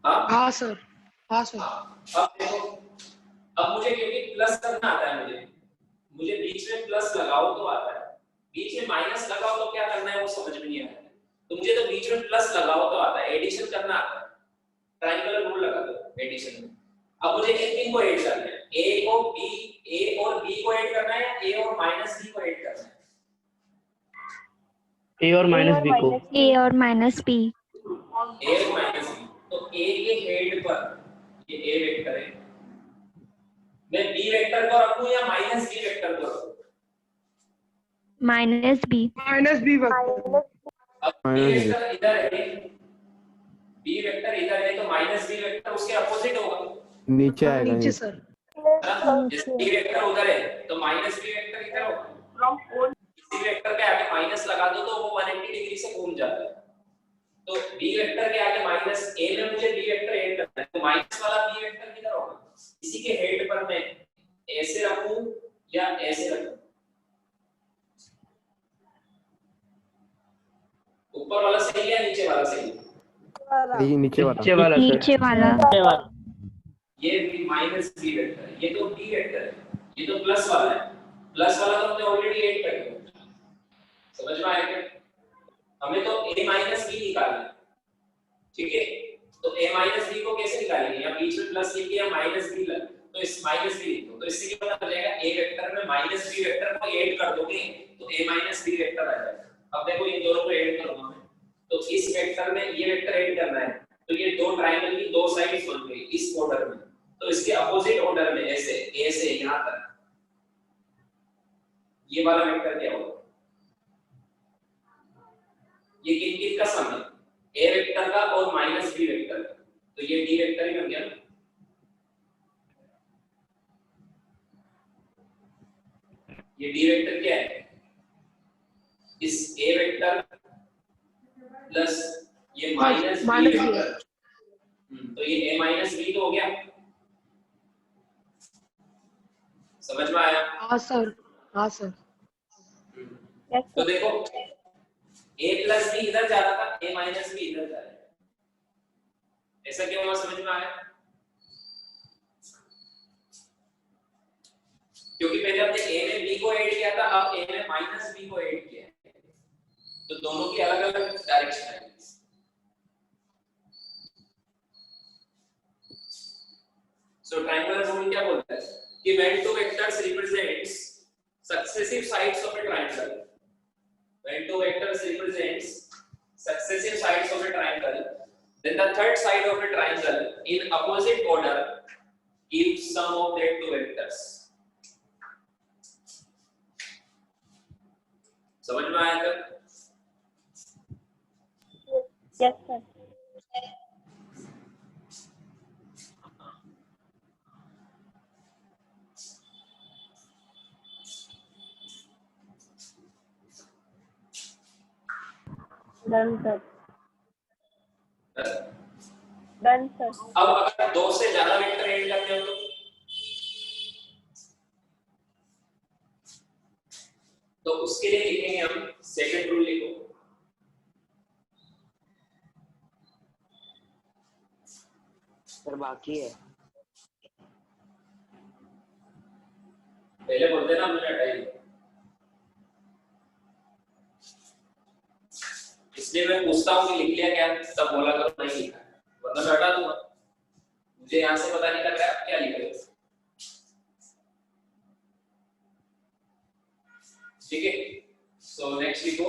हां हाँ सर, हाँ सर। अब देखो, अब मुझे क्योंकि प्लस करना आता है, मुझे बीच में प्लस लगाओ तो आता है, बीच में माइनस लगाओ तो क्या करना है वो समझ में नहीं आता। तो मुझे तो बीच में प्लस लगाओ तो आता है, एडिशन करना आता है, ट्रायंगुलर रूल लगा दो एडिशन में। अब मुझे इन को ऐड करना है, ए को बी, ए और बी को ऐड करना है या ए और माइनस बी को ऐड करना है? ए और माइनस बी को। ए और माइनस बी। ए और माइनस बी, तो ए के हेड पर ये ए वेक्टर है, मैं बी वेक्टर को रखूं या माइनस बी वेक्टर को रखूं? Minus B. Minus B vector. अब बी वेक्टर इधर है, बी वेक्टर इधर है, तो माइनस बी वेक्टर उसके अपोजिट होगा, नीचे आएगा। नीचे सर। जैसे बी वेक्टर उधर है तो माइनस बी वेक्टर इधर होगा। इसी वेक्टर के आगे माइनस लगा दो तो वो 180 डिग्री से घूम जाता है। तो बी वेक्टर के आगे माइनस, ए में मुझे बी वेक्टर ऐड करना है, तो माइनस वाला बी वेक्टर किधर होगा, इसी के हेड पर मैं ऐसे रखूं या ऐसे रखूं? ऊपर वाला सही है नीचे वाला सही है? ये नीचे वाला। नीचे वाला सर। नीचे वाला। ये बी माइनस बी वेक्टर है, ये तो बी वेक्टर है, ये तो प्लस वाला है, प्लस वाला तो हमने ऑलरेडी ऐड कर दिया। समझ में आया क्या? हमें तो a माइनस बी निकालना है, ठीक है? तो a माइनस बी को कैसे निकालेंगे, या बीच में प्लस लिख के या माइनस बी लग, तो इस माइनस बी लिख दो, तो इससे क्या पता चलेगा, a वेक्टर में माइनस बी वेक्टर को ऐड कर दोगे तो a माइनस बी वेक्टर आ जाएगा। अब देखो इन दोनों को ऐड करूंगा मैं, तो इस वेक्टर में ये वेक्टर ऐड करना है, तो ये दो ट्रायंगल की दो साइड्स बन गई इस ऑर्डर में, तो इसके अपोजिट ऑर्डर में ऐसे a से यहां तक ये वाला वेक्टर क्या होगा, ये किन-किन का सम है, a वेक्टर का और माइनस b वेक्टर का, तो ये d वेक्टर ही बन गया ना। ये d वेक्टर क्या है, इस a वेक्टर प्लस ये माइनस b वेक्टर, तो ये a माइनस b तो हो गया। समझ में आया? हाँ सर, हाँ सर। तो देखो a प्लस बी इधर जा रहा था, a माइनस बी इधर जा रहा है, ऐसा क्यों हुआ समझ में आया? क्योंकि पहले हमने a में b को ऐड किया था, अब a में माइनस b को ऐड किया है, तो दोनों की अलग अलग डायरेक्शन है। सो ट्रायंगुलर रूल क्या बोलता है कि when two vectors represents successive sides of a triangle, when two vectors represents successive sides of a triangle, then the third side of a triangle in opposite order gives sum of that two vectors. समझ में आया क्या? Yes, sir. Done, sir. Done, sir. अब अगर दो से ज्यादा वेक्टर ऐड करते हो तो उसके लिए लिखेंगे हम सेकंड रूल लिखो। सर बाकी है। पहले बोलते ना मुझे हटाइए, इसलिए मैं पूछता हूँ कि लिख लिया क्या, तब बोला करो नहीं लिखा, वरना मैं हटा दूंगा। मुझे यहाँ से पता नहीं लग रहा है आप क्या लिख रहे हो। ठीक है, सो नेक्स्ट लिखो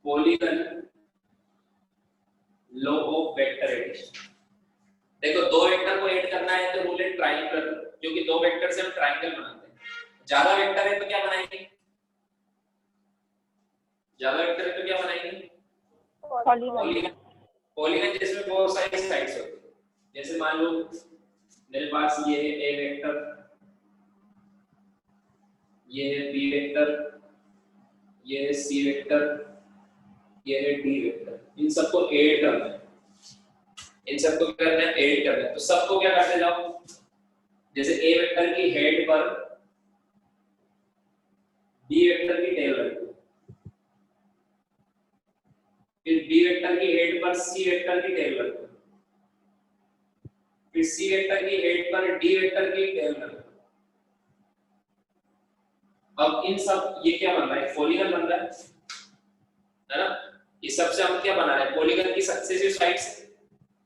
polygon law of vector addition. देखो दो वेक्टर को ऐड करना है तो रूल है ट्रायंगल, क्योंकि दो वेक्टर से हम ट्रायंगल बनाते हैं। ज्यादा वेक्टर है तो क्या बनाएंगे? ज्यादा वेक्टर है तो क्या बनाएंगे? पॉलीगन। पॉलीगन जिसमें बहुत सारी साइड्स होती है। जैसे मान लो मेरे पास ये है ए वेक्टर, ये है बी वेक्टर, ये है सी वेक्टर, ये है डी वेक्टर। इन सबको ऐड करना है, इन सबको क्या करना है? ऐड करना है। तो सबको क्या करते जाओ, जैसे ए वेक्टर की हेड पर बी वेक्टर की टेल रखो, फिर बी वेक्टर की हेड पर सी वेक्टर की टेल रखो, फिर सी वेक्टर की हेड पर डी वेक्टर की टेल रखो। अब इन सब ये क्या बन रहा है? पॉलीगन बन रहा है ना? इस सब से हम क्या बना रहे हैं? पॉलीगन की सक्सेसिव साइड्स।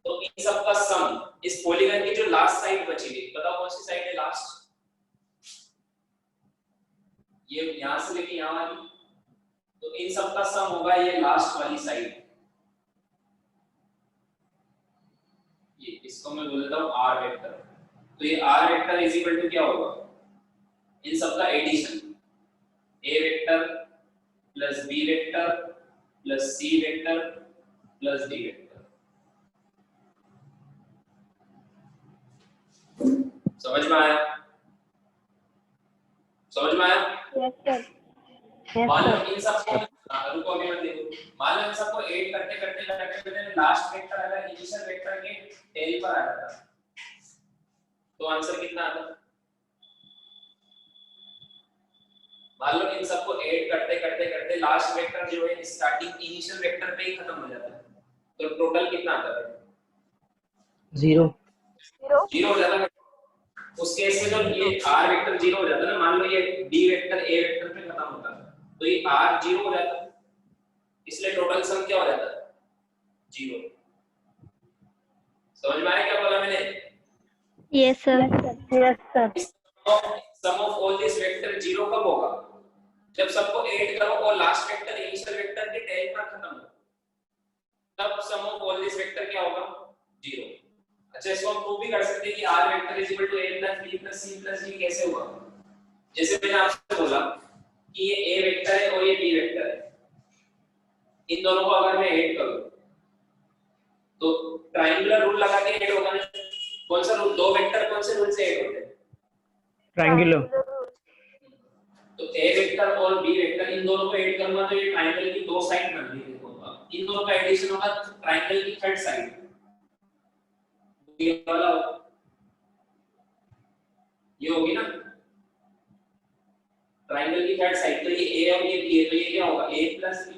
तो इन सब का सम, इस पॉलीगन की जो लास्ट साइड बची हुई, बताओ कौन सी साइड है लास्ट? ये यहां से लेके यहां वाली, तो इन सब का सम होगा ये लास्ट वाली साइड। ये इसको मैं बोल देता हूं आर वेक्टर। तो ये R vector is equal to क्या होगा? इन सब का addition, A vector plus B vector plus C vector plus D vector. समझ में आया? समझ में आया? Yes, sir. Yes, मान लो sir. इन सबको, रुको अभी मत देखो, मान लो इन सबको ऐड करते करते करते करते लास्ट वेक्टर अगर इनिशियल वेक्टर के टेल पर आ जाता तो आंसर कितना आता? मान लो इन सबको ऐड करते करते करते लास्ट वेक्टर जो है स्टार्टिंग इनिशियल वेक्टर पे ही खत्म हो जाता है, तो टोटल कितना आता है? 0 0 हो जाता है। उस केस में जब ये r वेक्टर 0 हो जाता है ना, मान लो ये d वेक्टर a वेक्टर पे खत्म होता है, तो ये r 0 हो जाता है, इसलिए टोटल सम क्या हो जाता है? 0। समझ में आया क्या बोला मैंने? Yes, sir. Yes, sir. Sum of all this vector 0 कब होगा? जब सबको ऐड करो और लास्ट वेक्टर इनिशियल वेक्टर के टेल पर खत्म हो, तब sum of all this vector क्या होगा? 0। अच्छा, इसको हम प्रूव भी कर सकते हैं कि r vector is equal to a plus b plus c plus d। कैसे हुआ? जैसे मैंने आपसे बोला कि ये a वेक्टर है और ये b वेक्टर है, इन दोनों को अगर मैं ऐड करूं तो ट्रायंगुलर रूल लगा के ऐड होगा ना। कौन सा रूल? दो वेक्टर कौन से रूल से ऐड होते हैं? ट्रायंगुलर। तो a वेक्टर और b वेक्टर इन दोनों को ऐड करूंगा तो ये ट्रायंगल की दो साइड बन रही है। इन दोनों का एडिशन होगा ट्रायंगल की थर्ड साइड, ये वाला ये होगी ना ट्रायंगल की थर्ड साइड। तो ये a और ये b है, तो ये क्या होगा? a प्लस b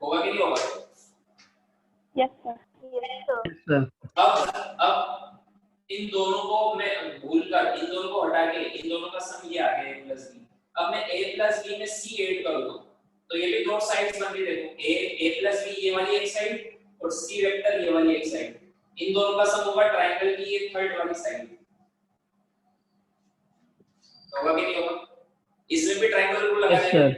होगा कि नहीं होगा? Yes, sir. Yes, sir. अब इन दोनों को मैं भूलकर इन दोनों को हटा के इन दोनों का सम ये आ गया a प्लस b। अब मैं a प्लस b में c ऐड करूंगा तो ये भी दो साइड्स बन रही। देखो a प्लस b ये वाली एक साइड और c वेक्टर ये वाली एक साइड, इन दोनों का सम होगा ट्रायंगल की ये थर्ड वाली साइड। होगा कि नहीं होगा? सर।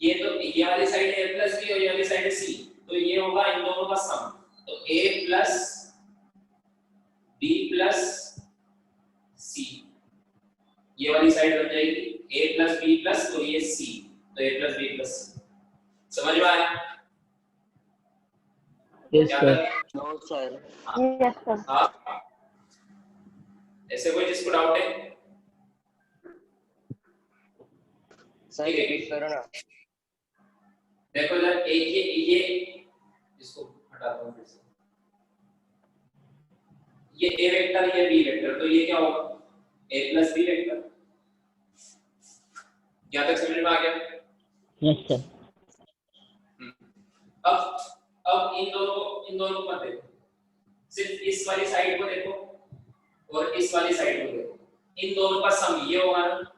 ये तो ये वाली साइड a प्लस b और ये वाली साइड c, तो ये होगा इन दोनों का सम। तो a plus b plus c, ये वाली साइड बन जाएगी a प्लस b प्लस, तो ये c, तो a plus b plus c। समझ में आया? Yes sir. No sir. Yes sir. हाँ, ऐसे कोई जिसको डाउट है? सर रिपीट करो ना। देखो जरा ये इसको हटाता हूँ फिर से। ये a वेक्टर, ये b वेक्टर, तो ये क्या होगा? a plus b vector. यहाँ तक समझ में आ गया? Yes sir. अब इन दोनों को मत देखो, सिर्फ इस वाली साइड को देखो और इस वाली साइड को देखो। इन दोनों का सम ये होगा ना,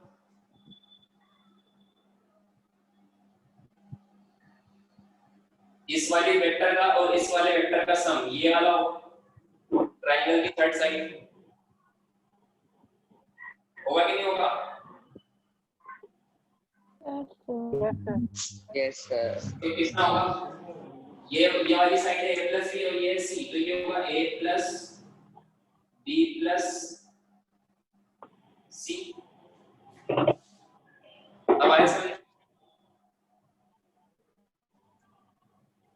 इस वाली वेक्टर का और इस वाले वेक्टर का सम ये वाला होगा ट्रायंगल की थर्ड साइड। होगा कि नहीं होगा? Yes sir. तो कितना होगा? ये वाली साइड है a प्लस b और ये c, तो ये होगा a plus b plus c। अब आया समझ?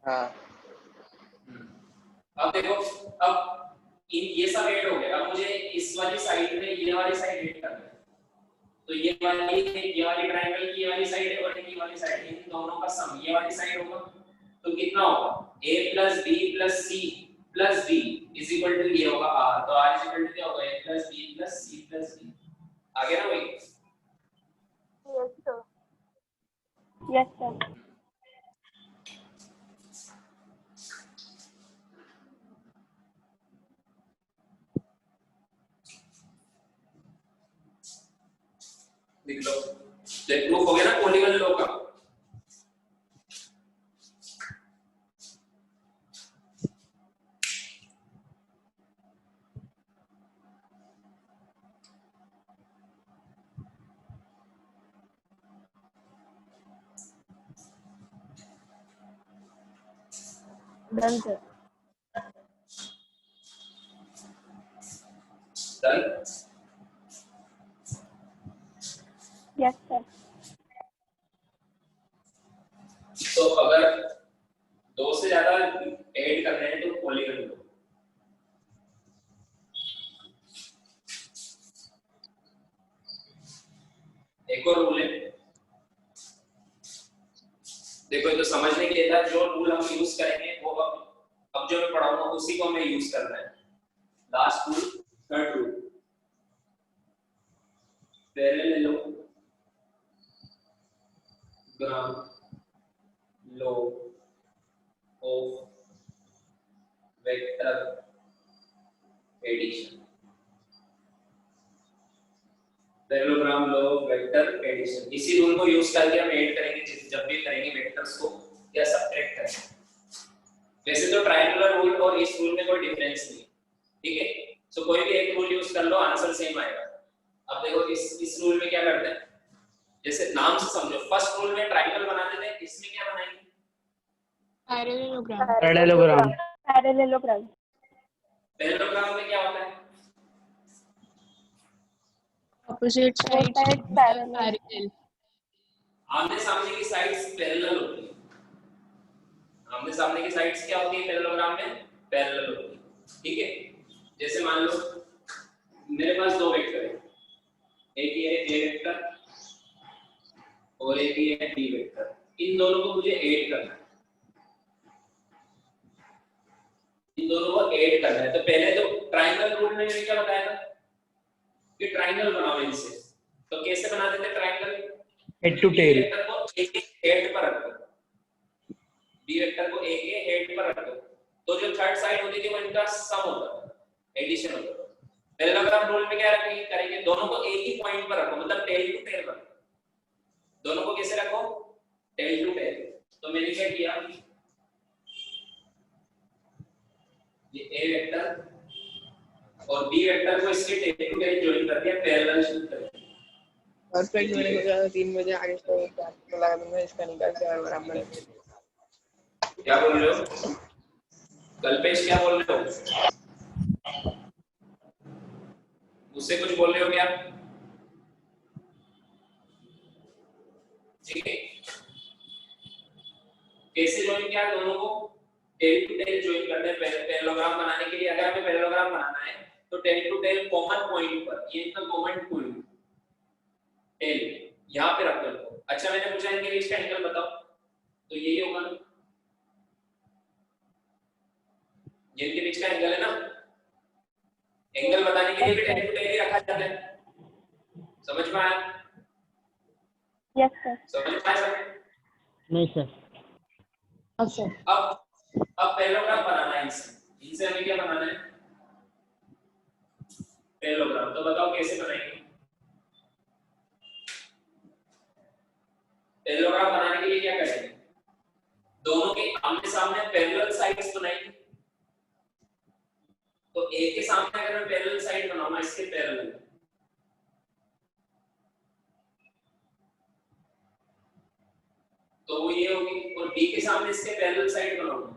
हाँ अब देखो, अब ये सब ऐड हो गया। अब मुझे इस वाली साइड में ये वाली साइड ऐड करना है, तो ये वाली ट्रायंगल की ये वाली साइड है और ये वाली साइड, इन दोनों का सम ये वाली साइड होगा। तो कितना होगा? a plus b plus c plus d is equal to ये होगा r। तो r इज इक्वल टू क्या होगा? a plus b plus c plus d। आ गया ना भाई? Yes sir. Yes sir. लिख लो। तो प्रूफ हो गया ना पॉलीगन लॉ का। Done sir. Done. Yes sir. तो अगर दो से ज्यादा ऐड करने हैं तो पॉलीगन लो। एक और रूल है, देखो ये तो समझने के लिए था। जो रूल हम यूज करेंगे वो अब जो मैं पढ़ाऊंगा उसी को हमें यूज करना है। Last rule, third rule, parallelogram law of vector addition. Parallelogram law of vector addition, इसी रूल को यूज करके हम ऐड करेंगे जब भी करेंगे वेक्टर्स को या सब्ट्रैक्ट करेंगे। वैसे तो ट्रायंगुलर रूल और इस रूल में कोई डिफरेंस नहीं, ठीक है। सो कोई भी एक रूल यूज कर लो, आंसर सेम आएगा। अब देखो इस रूल में क्या करते हैं, जैसे नाम से समझो। फर्स्ट रूल में ट्रायंगल बनाते थे, इसमें क्या बनाएंगे? पैरेललोग्राम। पैरेललोग्राम। पैरेललोग्राम। पैरेललोग्राम में क्या होता है? Opposite side parallel. आमने सामने की साइड्स पैरेलल होती है। आमने सामने की साइड्स क्या होती है पैरेललोग्राम में? पैरेलल होती है, ठीक है। जैसे मान लो मेरे पास दो वेक्टर है, एक ये है a वेक्टर और एक ये है b वेक्टर। इन दोनों को मुझे ऐड करना है, इन दोनों को ऐड करना है। तो पहले तो ट्रायंगल रूल में मैंने क्या बताया था कि ट्रायंगल बनाओ इनसे। तो कैसे बनाते थे triangle? Head to tail. Vector को एक हेड पर रखो, b वेक्टर को एक के हेड पर रखो, तो जो थर्ड साइड होती थी वो इनका सम होता था, एडिशन होता था। पैरेललोग्राम रूल में क्या करेंगे? दोनों को एक ही पॉइंट पर रखो, मतलब टेल टू टेल पर। दोनों को कैसे रखो? Tail to tail. तो मैंने क्या किया, ये a वेक्टर और b वेक्टर को इसके टेल टू टेल ज्वाइन कर दिया, पैरेलल शिफ्ट कर दिया। परफेक्ट मैंने सोचा था 3 बजे आगे तो लगा दूंगा इसका निकाल के और बराबर है। क्या बोल रहे हो कल्पेश, क्या बोल रहे हो? मुझसे कुछ बोल रहे हो क्या? ठीक है, कैसे ज्वाइन किया दोनों को? टेल टू टेल ज्वाइन करते हैं पैरेललोग्राम बनाने के लिए। अगर हमें पैरेललोग्राम बनाना है तो tail to tail common point पर, ये इतना कॉमन पॉइंट टेल यहां पे रख दो। अच्छा, मैंने पूछा इनके बीच का एंगल बताओ, तो यही होगा ना, ये इनके बीच का एंगल है ना। एंगल बताने के लिए भी टेल टू टेल ही रखा जाता है। समझ में आया? Yes sir. समझ में आया? नहीं सर। अच्छा अब पैरेललोग्राम बनाना है इनसे हमें क्या बनाना है? पैरेललोग्राम। तो बताओ कैसे बनाएंगे? पैरेललोग्राम बनाने के लिए क्या करेंगे? दोनों के आमने सामने पैरेलल साइड्स बनाएंगे। तो ए के सामने अगर मैं पैरेलल साइड बनाऊंगा इसके पैरेलल, तो वो ये होगी, और बी के सामने इसके पैरेलल साइड बनाऊंगा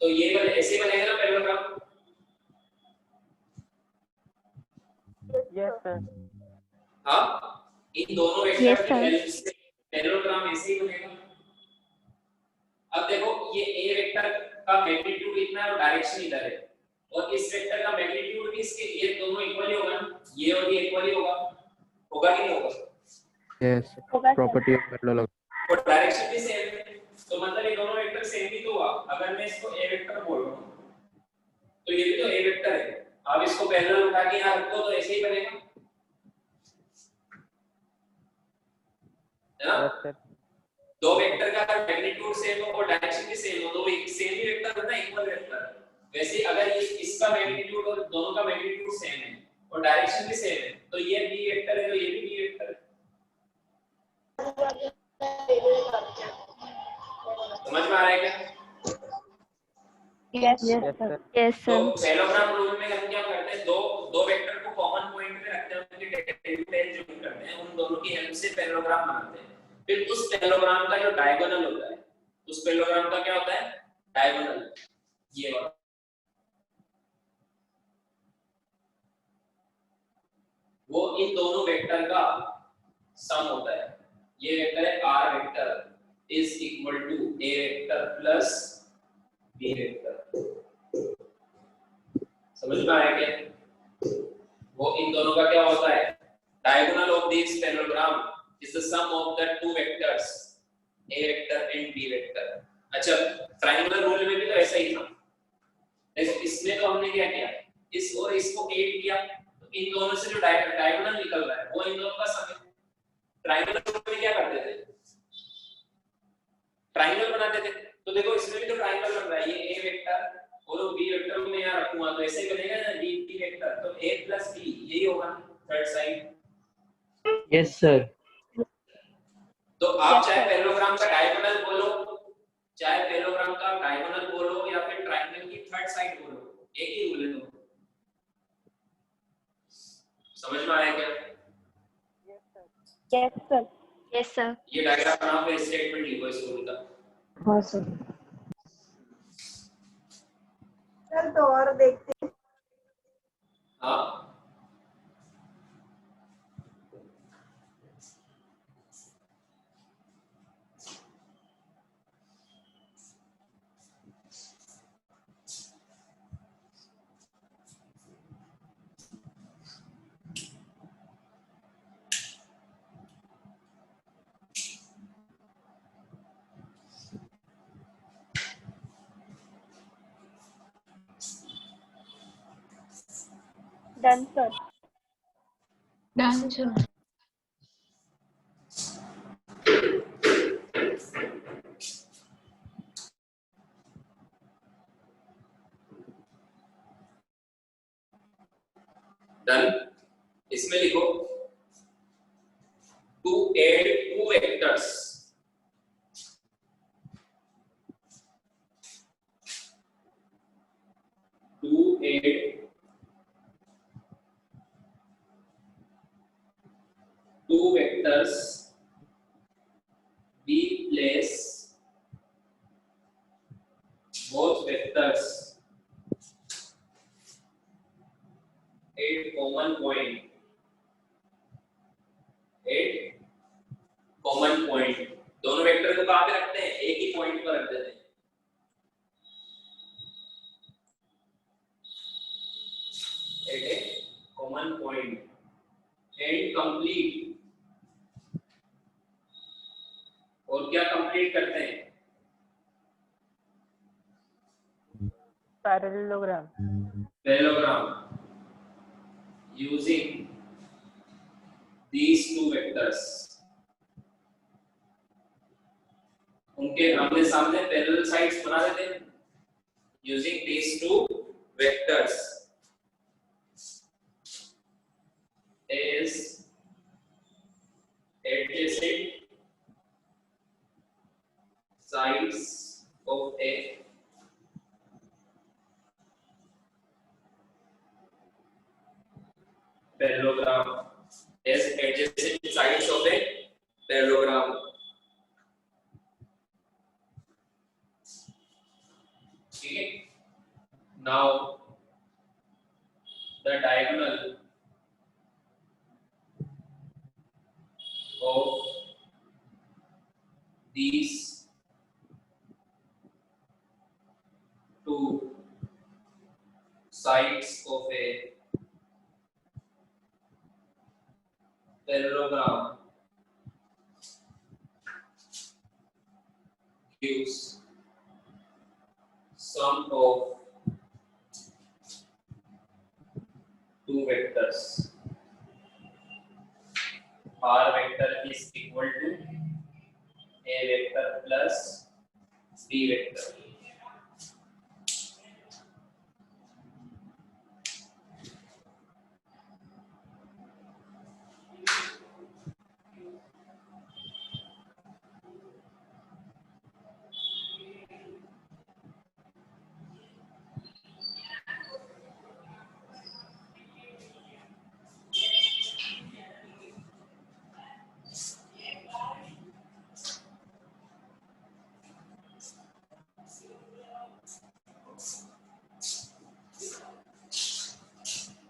तो ये बने, ऐसे बनेगा ना पैरेललोग्राम। Yes sir. हाँ, इन दोनों Yes, वेक्टर की sir. वैल्यू से पैरेललोग्राम ऐसे ही बनेगा। अब देखो, ये ए वेक्टर का मैग्नीट्यूड इतना है और डायरेक्शन इधर है, और इस वेक्टर का मैग्नीट्यूड भी इसके, ये दोनों इक्वल ही होगा ना, ये और ये इक्वल ही होगा कि नहीं होगा? यस, होगा सर। Property of parallelogram. और डायरेक्शन भी सेम है, तो मतलब ये दोनों वेक्टर सेम ही तो हुआ। अगर मैं इसको ए वेक्टर बोल रहा हूँ तो ये भी तो ए वेक्टर है। अब इसको पैरेलल उठा के यहाँ रखो तो ऐसे ही बनेगा, है ना? दो वेक्टर का अगर मैग्नीट्यूड सेम हो और डायरेक्शन भी सेम हो तो वो सेम ही वेक्टर है ना, इक्वल वेक्टर। वैसे अगर ये इसका मैग्नीट्यूड और दोनों का मैग्नीट्यूड सेम है और डायरेक्शन भी सेम है तो ये बी वेक्टर है, तो ये भी बी वेक्टर है। समझ में आ रहा है क्या? Yes sir. Yes, तो sir. पैरेललोग्राम रूल में हम क्या करते हैं, दो वेक्टर को कॉमन पॉइंट पे रखते हैं, उनकी टेल ज्वाइन करते हैं, उन दोनों की हेल्प से पैरेललोग्राम बनाते हैं। फिर उस पैरेललोग्राम का जो डायगोनल होता है, उस पैरेललोग्राम का क्या होता है? डायगोनल, ये वाला। वो इन दोनों वेक्टर का सम होता है। ये वेक्टर है R vector is equal to A vector plus B vector. समझ में आया क्या? वो इन दोनों का क्या होता है? Diagonal of this parallelogram is the sum of the two vectors a vector and b vector। अच्छा, ट्रायंगुलर रूल में भी तो ऐसा ही था। इसमें तो हमने क्या किया, इस और इसको ऐड किया, तो इन दोनों से जो डायगोनल निकल रहा है वो इन दोनों का सम है। ट्रायंगुलर रूल में क्या करते थे? ट्रायंगल बनाते थे। तो देखो इसमें भी तो ट्रायंगल बन रहा है, ये a वेक्टर और b वेक्टर को मैं यहां रखूंगा तो ऐसे ही बनेगा ना, b वेक्टर, तो a + b यही होगा थर्ड साइड। Yes sir. तो आप चाहे पैरेललोग्राम का डायगोनल बोलो, चाहे पैरेललोग्राम का डायगोनल बोलो या फिर ट्रायंगल की थर्ड साइड बोलो, एक ही रूल है। तो समझ में आया क्या? Yes sir. Yes, sir. ये डायग्राम बनाओ, फिर स्टेटमेंट लिखो इस रूल का। हाँ सर। चल तो और देखते हैं। हाँ, done sir. Done, sir. Done. इसमें लिखो to add two vectors we place both vectors at common point दोनों वेक्टर को कहां पे रखते हैं? एक ही पॉइंट पर रख देते हैं। at a common point and complete, और क्या कंप्लीट करते हैं? Parallelogram using these two vectors, उनके आमने सामने पैरेलल साइड्स बना देते हैं using these two vectors as adjacent sides of a parallelogram, as adjacent sides of a parallelogram. Okay, now the diagonal of these two sides of a parallelogram gives sum of two vectors. R vector is equal to A vector plus B vector.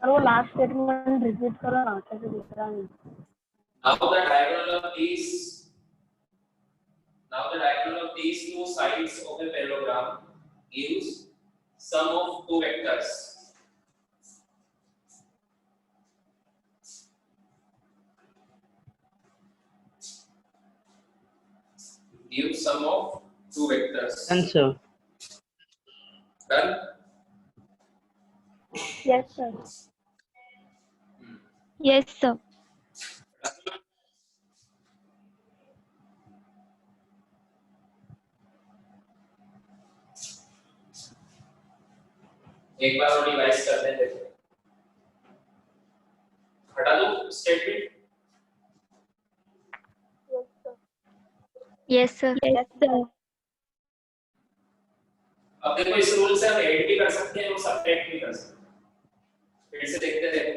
और वो लास्ट स्टेटमेंट रिपीट करो ना, अच्छे से दिख रहा नहीं। Now the diagonal of these two sides of a parallelogram gives sum of two vectors. Gives sum of two vectors. Answer. Done? Yes sir. Yes, sir. एक बार और रिवाइज करते हैं। देखो, हटा दो statement. Yes, sir. Yes sir. अब देखो इस रूल से हम ऐड भी कर सकते हैं और सब्ट्रैक्ट भी कर सकते हैं। फिर से देखते हैं।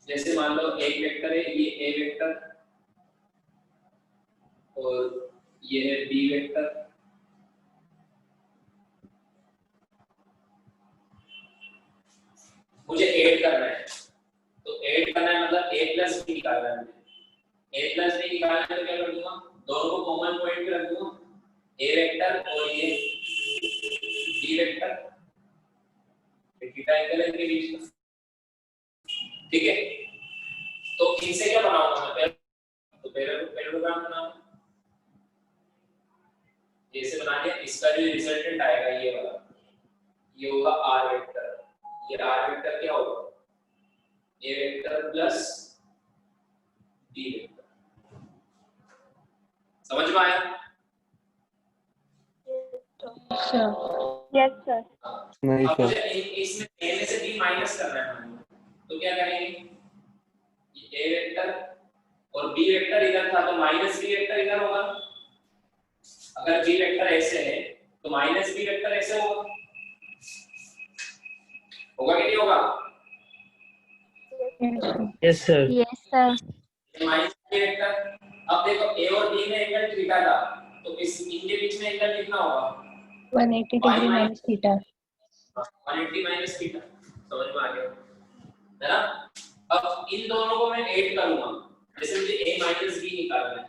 जैसे मान लो एक वेक्टर है, ये ए वेक्टर और ये है बी वेक्टर। मुझे ऐड करना है, तो ऐड करना है मतलब a प्लस बी निकालना है। a प्लस बी निकालना है तो क्या कर दूंगा? दोनों को कॉमन पॉइंट पे रख दूंगा, a वेक्टर और ये b वेक्टर, थीटा एंगल है इनके बीच में। ठीक है, तो इनसे क्या बनाऊंगा मैं? तो पैरेललोग्राम बनाऊंगा। ऐसे बना के इसका जो रिजल्टेंट आएगा ये वाला, ये होगा r वेक्टर। ये r वेक्टर क्या होगा? a vector plus b vector. समझ में आया? Yes sir. नहीं अब सर। मुझे इसमें a में से b माइनस करना है, तो क्या करेंगे? ये a वेक्टर और बी वेक्टर इधर था तो माइनस बी वेक्टर इधर होगा। अगर बी वेक्टर ऐसे है तो माइनस बी वेक्टर ऐसे होगा, होगा कि नहीं होगा? Yes sir. Yes sir. Minus B vector. अब देखो ए और बी में एंगल थीटा था तो इस इनके बीच में एंगल कितना होगा? 180 degree minus theta. 180 minus theta. समझ में आ गया है ना? अब इन दोनों को मैं ऐड करूंगा, जैसे मुझे a माइनस बी निकालना है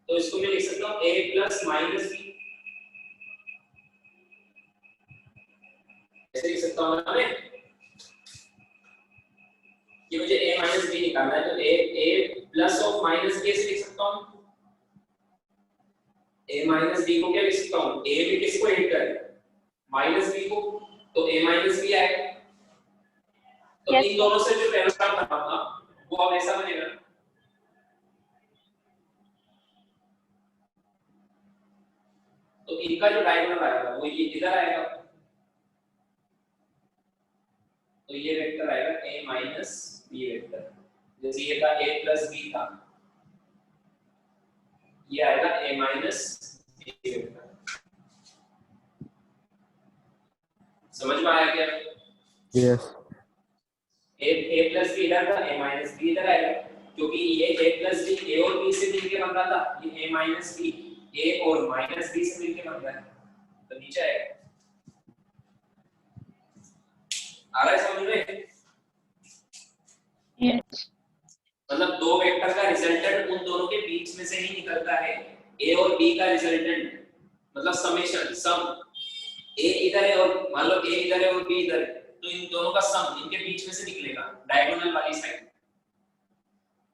तो इसको मैं लिख सकता हूं a प्लस माइनस बी, ऐसे लिख सकता हूं ना मैं कि मुझे a माइनस बी निकालना है तो a plus of minus B ऐसे लिख सकता हूं। a माइनस बी को क्या लिख सकता हूं? a में किसको ऐड करें? माइनस बी को, तो a माइनस बी आएगा। तो इन दोनों से जो पैराग्राफ बनाऊंगा वो अब ऐसा बनेगा, तो इनका जो डायगोनल आएगा वो ये इधर आएगा, तो ये वेक्टर आएगा a माइनस बी वेक्टर। जैसे ये था a प्लस बी था, ये आएगा a माइनस बी वेक्टर। समझ में आया क्या? यस। a प्लस बी इधर था, a माइनस बी इधर आएगा, क्योंकि ये a प्लस बी a और b से मिलके बन रहा था, ये a माइनस बी a और माइनस b से मिलके बन रहा है, तो नीचे आएगा। आ रहा है समझ में? यस। मतलब दो वेक्टर का रिजल्टेंट उन दोनों के बीच में से ही निकलता है। a और b का रिजल्टेंट मतलब समेशन, सम, a इधर है और मान लो a इधर है और b इधर है, तो इन दोनों का सम इनके बीच में से निकलेगा डायगोनल वाली साइड।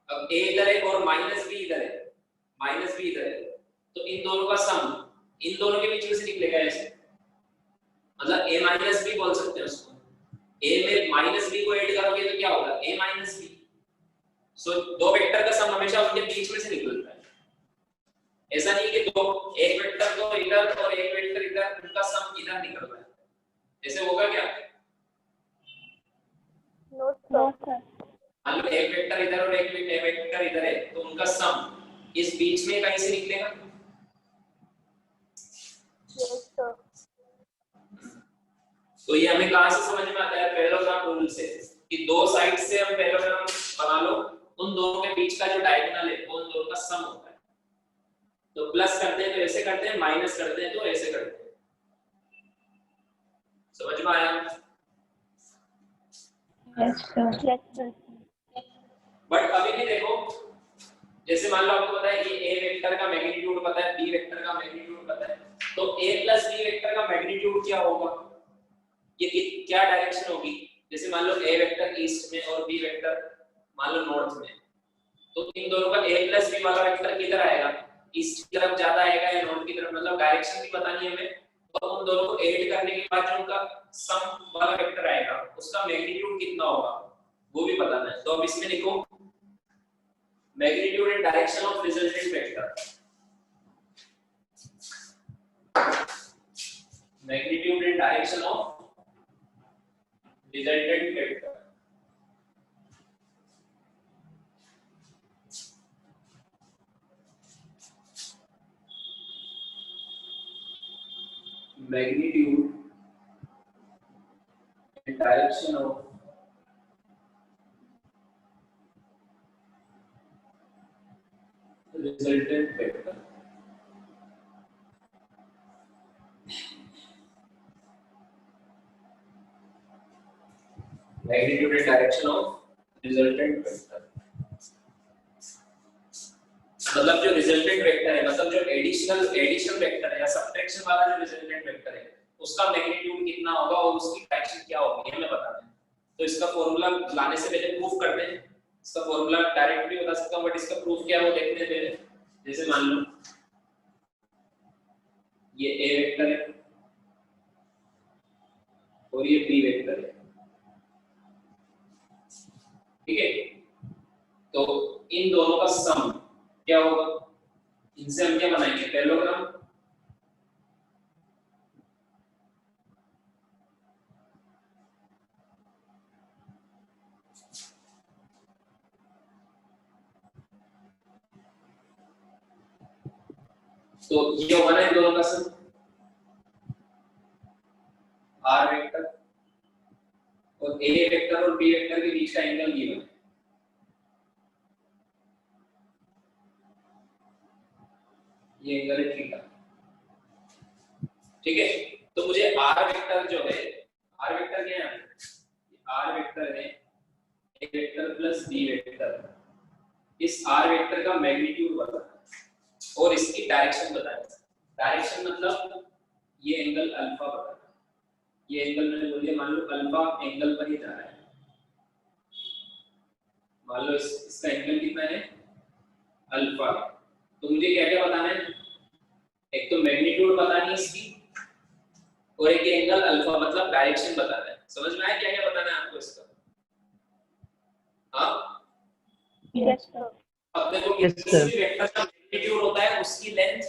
अब a इधर है और माइनस b इधर है, माइनस b इधर है, तो इन दोनों का सम इन दोनों के बीच में से निकलेगा ऐसे, मतलब a माइनस b बोल सकते हैं उसको। a में माइनस b को ऐड करोगे तो क्या होगा? a minus b। सो दो वेक्टर का सम हमेशा उनके बीच में से निकलता है। ऐसा नहीं कि दो एक वेक्टर तो इधर और एक वेक्टर इधर, उनका सम इधर निकल रहा है, ऐसे होगा क्या? No sir. मान लो एक वेक्टर इधर और एक वेक्टर इधर है तो उनका सम इस बीच में कहीं से निकलेगा। Yes sir. तो ये हमें कहां से समझ में आता है? पैरेललोग्राम रूल से, कि दो साइड से हम पैरेललोग्राम बना लो, उन दोनों के बीच का जो डायगोनल है वो उन दोनों का सम होता है। तो प्लस करते हैं तो ऐसे करते हैं, माइनस करते हैं तो ऐसे करते हैं। समझ में आया? Yes sir. Yes sir. But अभी भी देखो, जैसे मान लो आपको पता है कि a वेक्टर का मैग्नीट्यूड पता है, b वेक्टर का मैग्नीट्यूड पता है, तो a प्लस b वेक्टर का मैग्नीट्यूड क्या होगा? ये क्या डायरेक्शन होगी? जैसे मान लो a वेक्टर ईस्ट में और b वेक्टर मान लो नॉर्थ में, तो इन दोनों का a प्लस b वाला वेक्टर किधर आएगा? ईस्ट की तरफ ज्यादा आएगा या नॉर्थ की तरफ? मतलब डायरेक्शन भी बतानी है हमें, और उन दोनों को ऐड करने के बाद जो उनका सम वाला वेक्टर आएगा उसका मैग्नीट्यूड कितना होगा वो भी बताना है। तो अब इसमें लिखो magnitude and direction of resultant vector. Magnitude and direction of resultant vector. Magnitude and direction of resultant vector. Magnitude and direction of resultant vector. मतलब जो रिजल्टेंट वेक्टर है, मतलब जो एडिशन वेक्टर है या सब्ट्रैक्शन वाला जो रिजल्टेंट वेक्टर है उसका मैग्नीट्यूड कितना होगा और उसकी डायरेक्शन क्या होगी हमें बताना है। तो इसका फॉर्मूला लाने से पहले प्रूफ करते हैं। इसका फॉर्मूला डायरेक्ट भी बता सकता हूं बट इसका प्रूफ क्या है वो देखते हैं पहले। जैसे मान लो ये a वेक्टर है और ये b वेक्टर है, ठीक है? तो इन दोनों का सम क्या होगा? इनसे हम क्या बनाएंगे? पैरेललोग्राम। तो ये होगा ना इन दोनों का सम आर वेक्टर और ए वेक्टर और बी वेक्टर के बीच का एंगल गिवन है। ये एंगल है थीटा। ठीक है, तो मुझे आर वेक्टर जो है, आर वेक्टर क्या है, आर वेक्टर है ए वेक्टर प्लस बी वेक्टर। इस आर वेक्टर का मैग्नीट्यूड बताना और इसकी डायरेक्शन बताना। डायरेक्शन मतलब ये एंगल अल्फा बताना। ये एंगल मैंने बोल दिया, मान लो अल्फा एंगल पर ही जा रहा है। मान लो इसका एंगल कितना है, अल्फा। तो मुझे क्या क्या बताना है, एक तो मैग्नीट्यूड बतानी है इसकी और एक एंगल अल्फा मतलब डायरेक्शन बताना है। समझ में आया क्या क्या बताना है आपको इसका? हाँ यस सर। अब देखो किसी भी वेक्टर का मैग्नीट्यूड होता है उसकी लेंथ,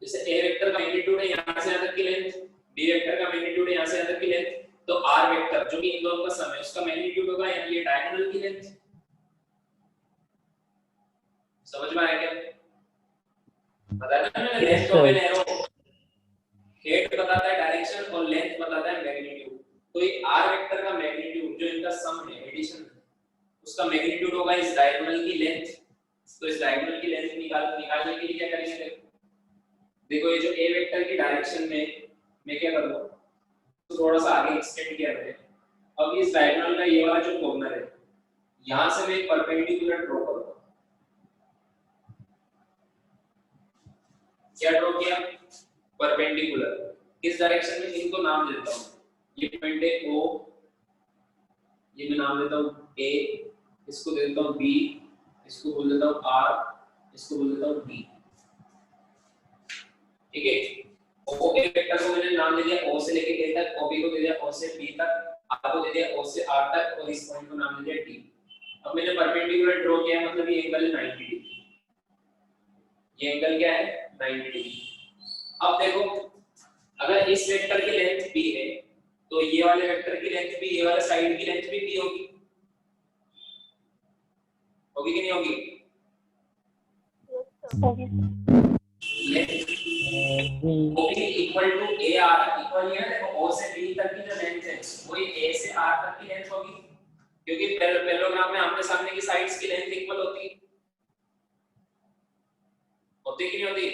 जैसे ए वेक्टर का मैग्नीट्यूड है यहां से यहां तक की लेंथ, बी वेक्टर का मैग्नीट्यूड है यहां से यहां तक की लेंथ, तो आर वेक्टर जो कि इन दोनों का सम है उसका मैग्नीट्यूड होगा ये डायगोनल की लेंथ। समझ में आया क्या? बताया ना, length of an arrow, head बताता है डायरेक्शन और लेंथ बताता है मैग्नीट्यूड। तो ये आर वेक्टर का मैग्नीट्यूड जो इनका सम है, एडिशन, उसका मैग्नीट्यूड होगा इस डायगोनल की लेंथ। तो इस डायगोनल की लेंथ निकालने के लिए क्या करेंगे, देखो ये जो ए वेक्टर की डायरेक्शन में मैं क्या करूंगा, तो थोड़ा सा आगे एक्सटेंड किया मैंने। अब इस डायगोनल का ये वाला जो कॉर्नर है यहां से मैं एक परपेंडिकुलर ड्रॉ करूंगा। क्या ड्रॉ किया, परपेंडिकुलर। किस डायरेक्शन में, इनको नाम देता हूं, ये पॉइंट है ओ, ये मैं नाम देता हूं ए, इसको दे देता हूं बी, इसको बोल देता हूं आर, इसको बोल देता हूं डी। ठीक है, ओ ए वेक्टर को मैंने नाम दे दिया ओ से लेके ए तक, ओ बी को दे दिया ओ से बी तक, आर को दे दिया ओ से आर तक और इस पॉइंट को नाम दे दिया डी। अब मैंने परपेंडिकुलर ड्रॉ किया मतलब ये एंगल है 90 डिग्री। ये एंगल क्या है, 90 डिग्री। अब देखो अगर इस वेक्टर की लेंथ b है तो ये वाले वेक्टर की लेंथ भी, ये वाले साइड की लेंथ भी b होगी। होगी कि नहीं होगी? होगी equal to a r, equal ये है देखो o से b तक की जो लेंथ है वही a से r तक की लेंथ होगी, क्योंकि पैरेललोग्राम में आमने सामने की साइड्स की लेंथ इक्वल होती है। होती कि नहीं होती?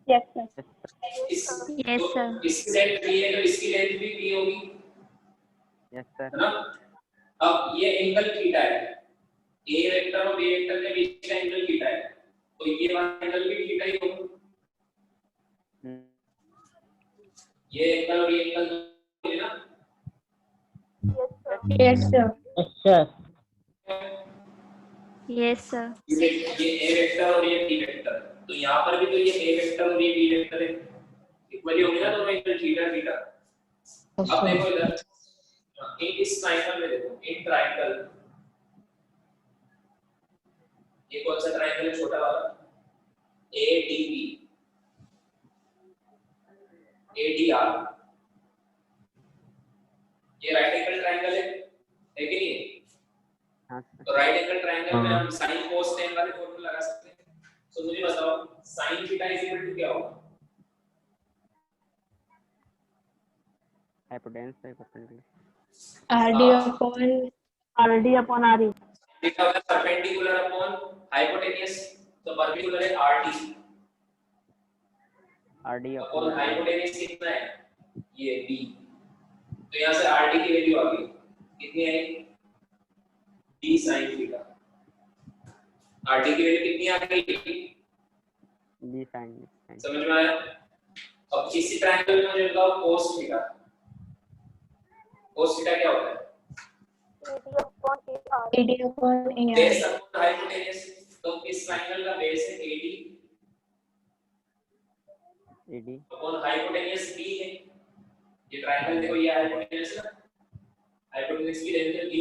Yes sir. Yes sir. इसकी लेंथ b है तो इसकी लेंथ भी b होगी। Yes sir. है ना? अब ये एंगल थीटा है, ए वेक्टर और बी वेक्टर के बीच का एंगल थीटा है, तो ये वाला एंगल भी थीटा ही होगा। ये एंगल और ये एंगल है ना? Yes sir. अच्छा यस सर। ये ए वेक्टर और ये बी वेक्टर, तो यहाँ पर भी तो ये ए वेक्टर और ये बी वेक्टर है, इक्वली होंगे ना दोनों एंगल थीटा थीटा। अब देखो इधर इस ट्रायंगल में देखो, इन ट्रायंगल, ये कौन सा ट्रायंगल है, छोटा वाला ADB, ADR, ये राइट एंगल ट्रायंगल है कि नहीं? हाँ तो राइट एंगल ट्रायंगल में हम sin cos tan वाले फॉर्मूला लगा सकते हैं। तो मुझे बताओ sin theta is equal to क्या होगा? Hypotenuse by perpendicular RD upon RE। Theta होगा परपेंडिकुलर अपॉन हाइपोटेन्यूज, तो परपेंडिकुलर है RD आरडी अपॉन हाइपोटेन्यूज कितना है, ये B। तो यहाँ से RD की वैल्यू आ गई कितनी है, D sin थीटा। RD की वैल्यू कितनी आ गई, बी साइन। समझ में आया? अब इसी ट्रायंगल में मुझे बताओ cos थीटा, cos थीटा क्या होता है, AD upon AR। Base upon hypotenuse. तो इस ट्रायंगल का बेस है AD AD upon hypotenuse B है। ये ट्रायंगल देखो ये हाइपोटेन्यूज है, हाइपोटेन्यूज की लेंथ है B,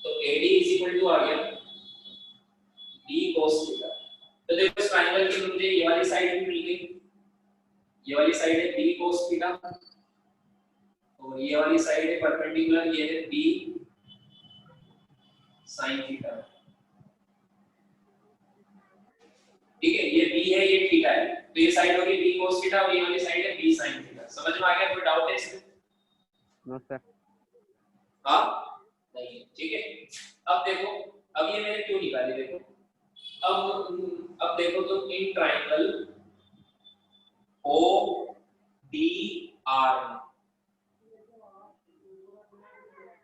तो AD इज इक्वल टू आ गया B cos थीटा। तो देखो इस ट्रायंगल की मुझे ये वाली साइड भी मिल गई, ये वाली साइड है B cos थीटा और ये वाली साइड है परपेंडिकुलर, ये है B sin थीटा। ठीक है, ये b है, ये थीटा है, तो ये साइड होगी b cos थीटा और ये वाली साइड है b sin थीटा। समझ में आ गया? कोई डाउट है इसमें? No sir. हाँ नहीं है, ठीक है। अब देखो, अब ये मैंने क्यों निकाली, देखो अब देखो तो इन ट्रायंगल ओ डी आर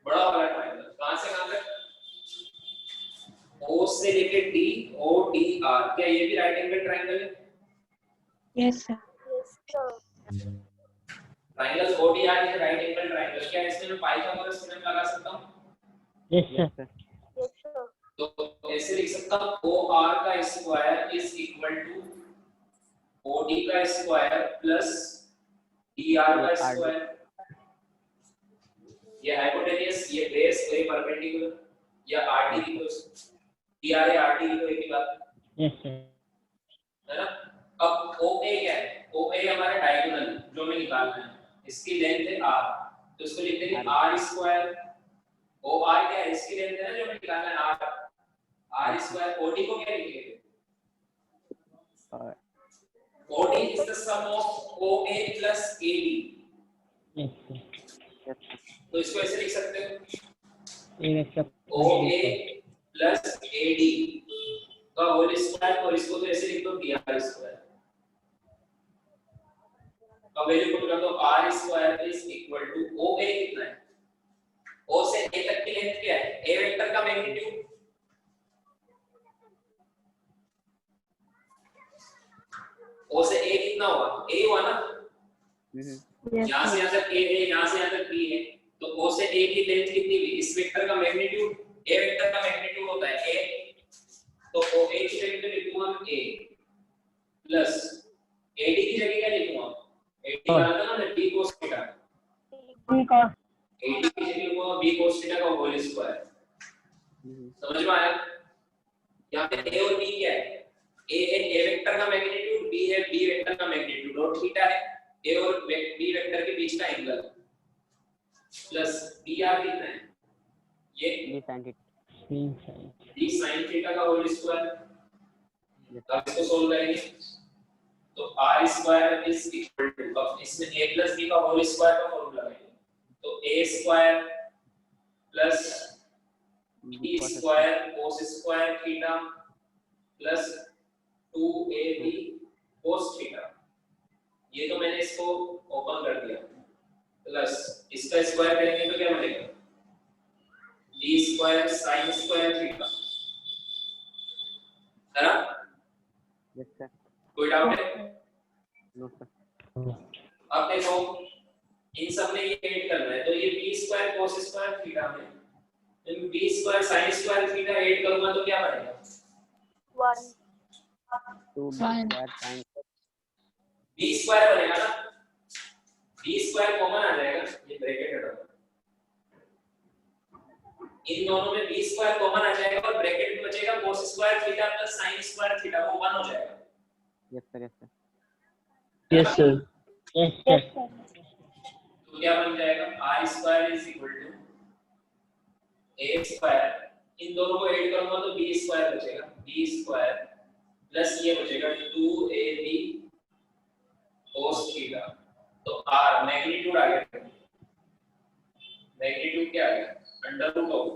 बड़ा वाला ट्रायंगल कहां से कहां तक, O से लेके D, O D R, क्या ये भी राइट एंगल ट्रायंगल है? Yes sir. Triangle O D R is right angle triangle, क्या इसमें मैं पाइथागोरस थ्योरम लगा सकता हूं? Yes sir. तो ऐसे लिख सकता हूं OR का square is equal to OD का स्क्वायर प्लस DR का स्क्वायर। ये हाइपोटेन्यूस, ये बेस, ये परपेंडिकुलर, या RT की तो DR या RT की तो एक ही बात यस सर। है ना। अब OA क्या है? OA हमारा डायगोनल जो हमें निकालना है, इसकी लेंथ है R, तो इसको लिख देंगे R स्क्वायर। OR क्या है? इसकी लेंथ है ना जो हमें निकालना है R स्क्वायर। OD को क्या लिखेंगे? OD is the sum of OA plus AD। Yes sir. तो इसको ऐसे लिख सकते हो ये सब OA plus AD का होल स्क्वायर, और इसको तो ऐसे लिख दो DR स्क्वायर। अब वैल्यू पुट कर दो, R square is equal to OA कितना है? O से A तक की लेंथ क्या है? A वेक्टर का मैग्नीट्यूड, O से A कितना हुआ? A हुआ ना, यहाँ से यहाँ तक A है, यहाँ से यहाँ तक B है, तो O से A की लेंथ कितनी हुई? इस वेक्टर का मैग्नीट्यूड, A वेक्टर का मैग्नीट्यूड होता है A, तो OA की जगह पे लिखूंगा A प्लस AD की जगह क्या लिखूंगा? AD का आता ना B cos थीटा, AD की जगह लिखूंगा B cos थीटा का होल स्क्वायर। समझ में आया? यहाँ पे A और B क्या है? A है A वेक्टर का मैग्नीट्यूड, B है B वेक्टर का मैग्नीट्यूड, और थीटा है A और B वेक्टर के बीच का एंगल, प्लस DR कितना है? ये d sin थीटा का होल स्क्वायर। अब इसको सोल्व करेंगे तो r square is equal to, अब इसमें a प्लस b का होल स्क्वायर का फॉर्मूला लगाएंगे, तो a square plus b square cos square theta plus 2ab cos theta. ये तो मैंने इसको ओपन कर दिया, प्लस इसका स्क्वायर करेंगे तो क्या बनेगा? d square sin square theta, है ना? Yes sir. कोई डाउट है? No sir. अब देखो इन सब में ये ऐड करना है, तो ये b square cos square theta में जब b square sin square theta add करूंगा तो क्या बनेगा? 2 स्क्वायर sin b स्क्वायर बनेगा ना, b स्क्वायर कॉमन आ जाएगा, ये ब्रैकेट हटा दो, इन दोनों में b स्क्वायर कॉमन आ जाएगा और ब्रैकेट में बचेगा cos square theta plus sin square theta, वो 1 हो जाएगा। Yes sir. Yes sir. Yes sir. Yes sir. तो क्या बन जाएगा? r square is equal to a square, इन दोनों को ऐड करूंगा तो b स्क्वायर बचेगा, b स्क्वायर प्लस ये बचेगा 2ab cos थीटा। तो r मैग्नीट्यूड आ गया, मैग्नीट्यूड क्या आ गया? Under root of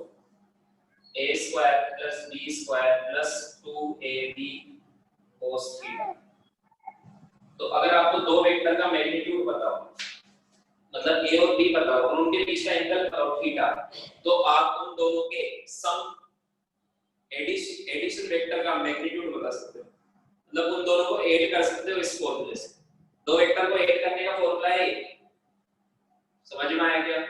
a square plus b square plus 2ab cos theta. तो अगर आपको दो वेक्टर का मैग्नीट्यूड पता हो, मतलब a और b पता हो और उनके बीच का एंगल पता हो थीटा, तो आप उन दोनों के सम एडिशन वेक्टर का मैग्नीट्यूड बता सकते हो, मतलब उन दोनों को ऐड कर सकते हो इस फॉर्मूले से। दो वेक्टर को ऐड करने का फॉर्मूला है, समझ में आया क्या?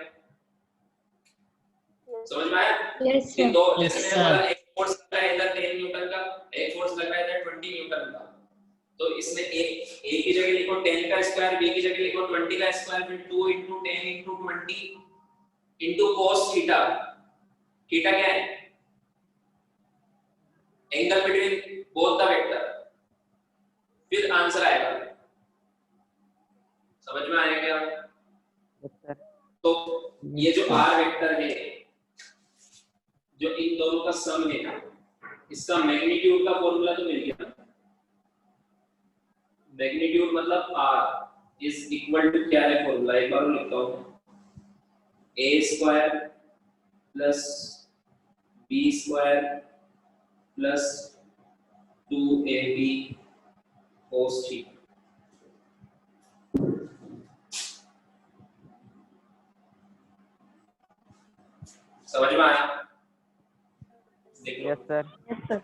समझ में आया? Yes in sir. दो, जैसे मैंने बोला एक फोर्स लग रहा है इधर 10 न्यूटन का, एक फोर्स लग रहा है इधर 20 न्यूटन का, तो इसमें a की जगह लिखो 10 का स्क्वायर, b की जगह लिखो 20 का स्क्वायर, फिर 2 * 10 * 20 * cos थीटा। थीटा क्या है? Angle between both the vector, फिर आंसर आएगा। समझ में आया क्या? Yes sir. तो ये जो r वेक्टर है, जो इन दोनों का सम है, इसका मैग्नीट्यूड का फॉर्मूला तो मिल गया, मैग्नीट्यूड मतलब r इज इक्वल टू क्या है फॉर्मूला, एक बार लिखता हूं, a square plus b square plus 2ab cos theta. समझ में आया? देखो यस सर। Yes sir.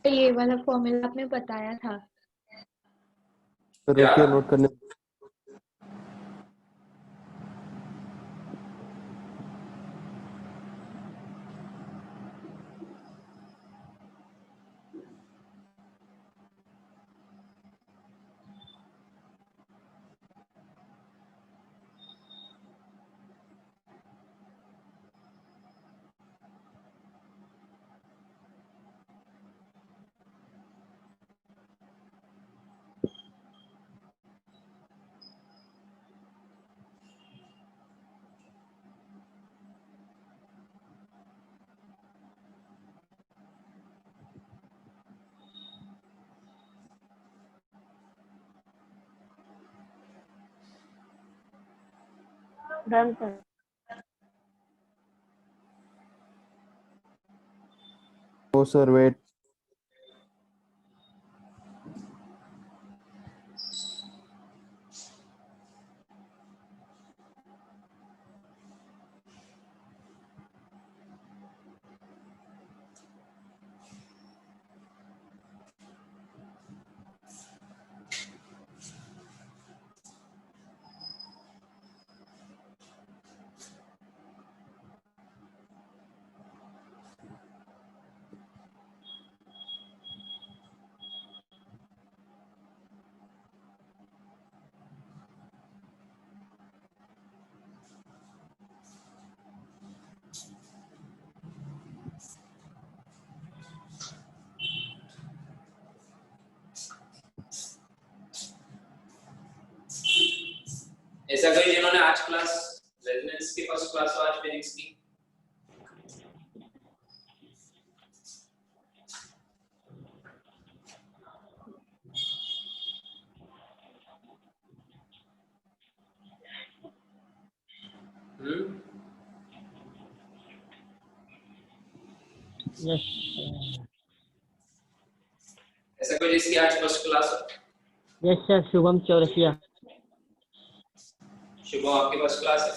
ये वाला फॉर्मूला आपने बताया था। सर रुकिए नोट करने। Done sir. Oh sir wait. ऐसा कोई जिन्होंने आज क्लास रेजोनेंस की फर्स्ट क्लास आज फिजिक्स की? यस ऐसा कोई जिसकी आज फर्स्ट क्लास हो? Yes sir. शुभम चौरसिया। शुभम आपकी फर्स्ट क्लास है?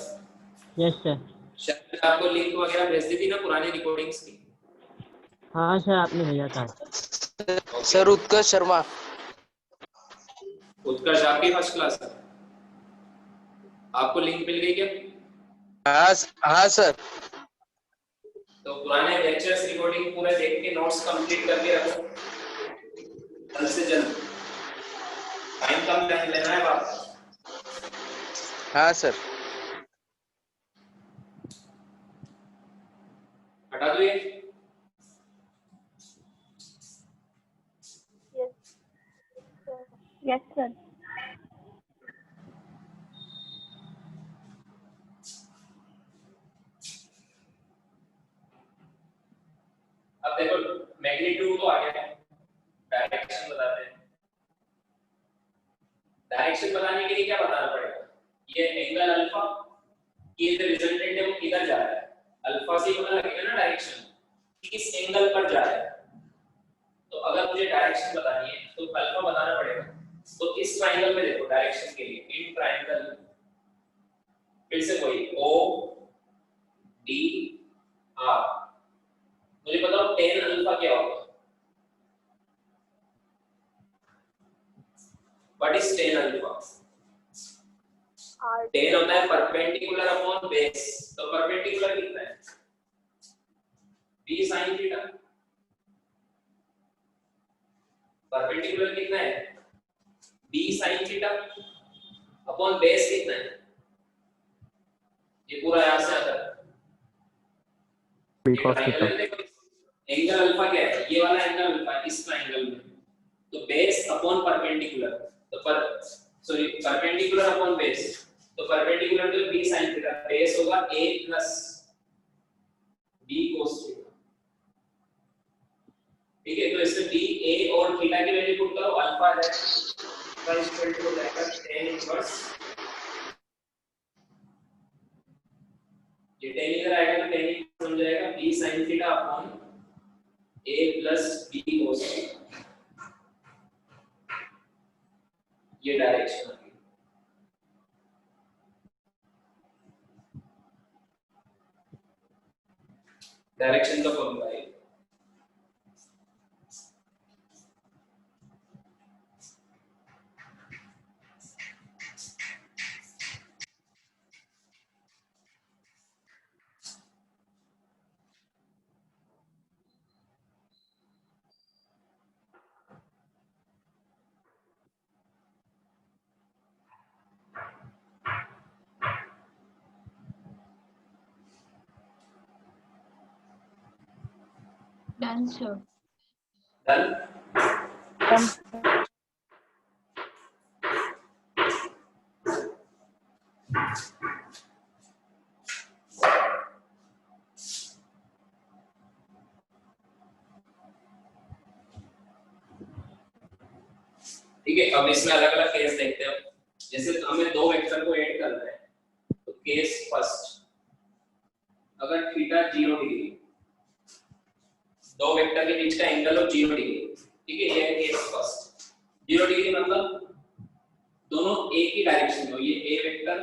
Yes sir. शायद मैंने आपको लिंक वगैरह भेज दी थी ना पुरानी रिकॉर्डिंग्स की? हाँ सर आपने भेजा था। सर उत्कर्ष शर्मा। उत्कर्ष आपकी फर्स्ट क्लास है? आपको लिंक मिल गई क्या? हाँ सर। तो पुराने लेक्चर्स रिकॉर्डिंग पूरे देख के नोट्स कंप्लीट करके रखो जल्द से जल्द। टाइम कम लेना है बात। हाँ सर। हटा दो ये। Yes sir. अब देखो मैग्नीट्यूड तो आ गया, डायरेक्शन बताते हैं। डायरेक्शन बताने के लिए क्या बताना पड़ेगा? ये एंगल अल्फा, ये जो रिजल्टेंट है वो किधर जा रहा है, अल्फा से पता लगेगा ना डायरेक्शन किस एंगल पर जा रहा है। तो अगर मुझे डायरेक्शन बतानी है तो अल्फा बताना पड़ेगा। तो इस ट्रायंगल में देखो डायरेक्शन के लिए इन ट्रायंगल, फिर से वही ओ डी आर, मुझे बताओ tan अल्फा क्या होगा? What is tan alpha? tan होता है परपेंडिकुलर अपॉन बेस। तो परपेंडिकुलर कितना है? b sin theta. परपेंडिकुलर कितना है? b sin theta upon base कितना है? ये पूरा यहां से आता है cos थीटा। एंगल अल्फा क्या है? ये वाला एंगल अल्फा इस ट्रायंगल में। तो बेस अपॉन परपेंडिकुलर, तो पर सॉरी परपेंडिकुलर अपॉन बेस, तो perpendicular to b sin theta base होगा a plus b cos theta. ठीक है, तो इसमें b a और थीटा की वैल्यू पुट करो, अल्फा है का इक्वल टू हो जाएगा tan इनवर्स, ये tan इधर आएगा तो tan इनवर्स बन जाएगा b sin theta upon a plus b cos theta. ये डायरेक्शन है। डायरेक्शन का फॉर्मूला है। Done sir. डन। ठीक है, अब इसमें अलग अलग केस देखते हैं। जैसे हमें दो वेक्टर को ऐड करना है, तो केस फर्स्ट, अगर थीटा 0 डिग्री, दो वेक्टर के बीच का एंगल हो 0 डिग्री, ठीक है, ये है केस फर्स्ट। 0 डिग्री मतलब दोनों एक ही डायरेक्शन में हो, ये ए वेक्टर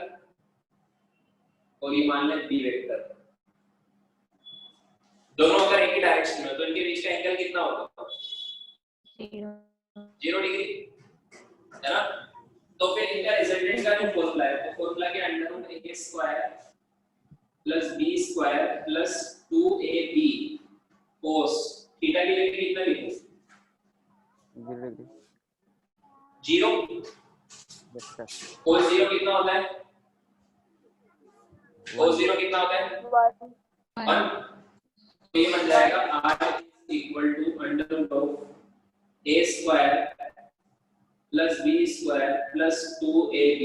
और ये मान लें बी वेक्टर, दोनों अगर एक ही डायरेक्शन में हो तो इनके बीच का एंगल कितना होगा? 0 डिग्री, है ना? तो फिर इनका रिजल्टेंट का जो फॉर्मूला है, तो फॉर्मूला के under root a square plus b square plus 2ab cos theta की वैल्यू कितना लिखो? 0। cos 0 कितना होता है? cos 0 कितना होता है? 1। तो ये बन जाएगा r equal to under root of a square plus b square plus 2ab।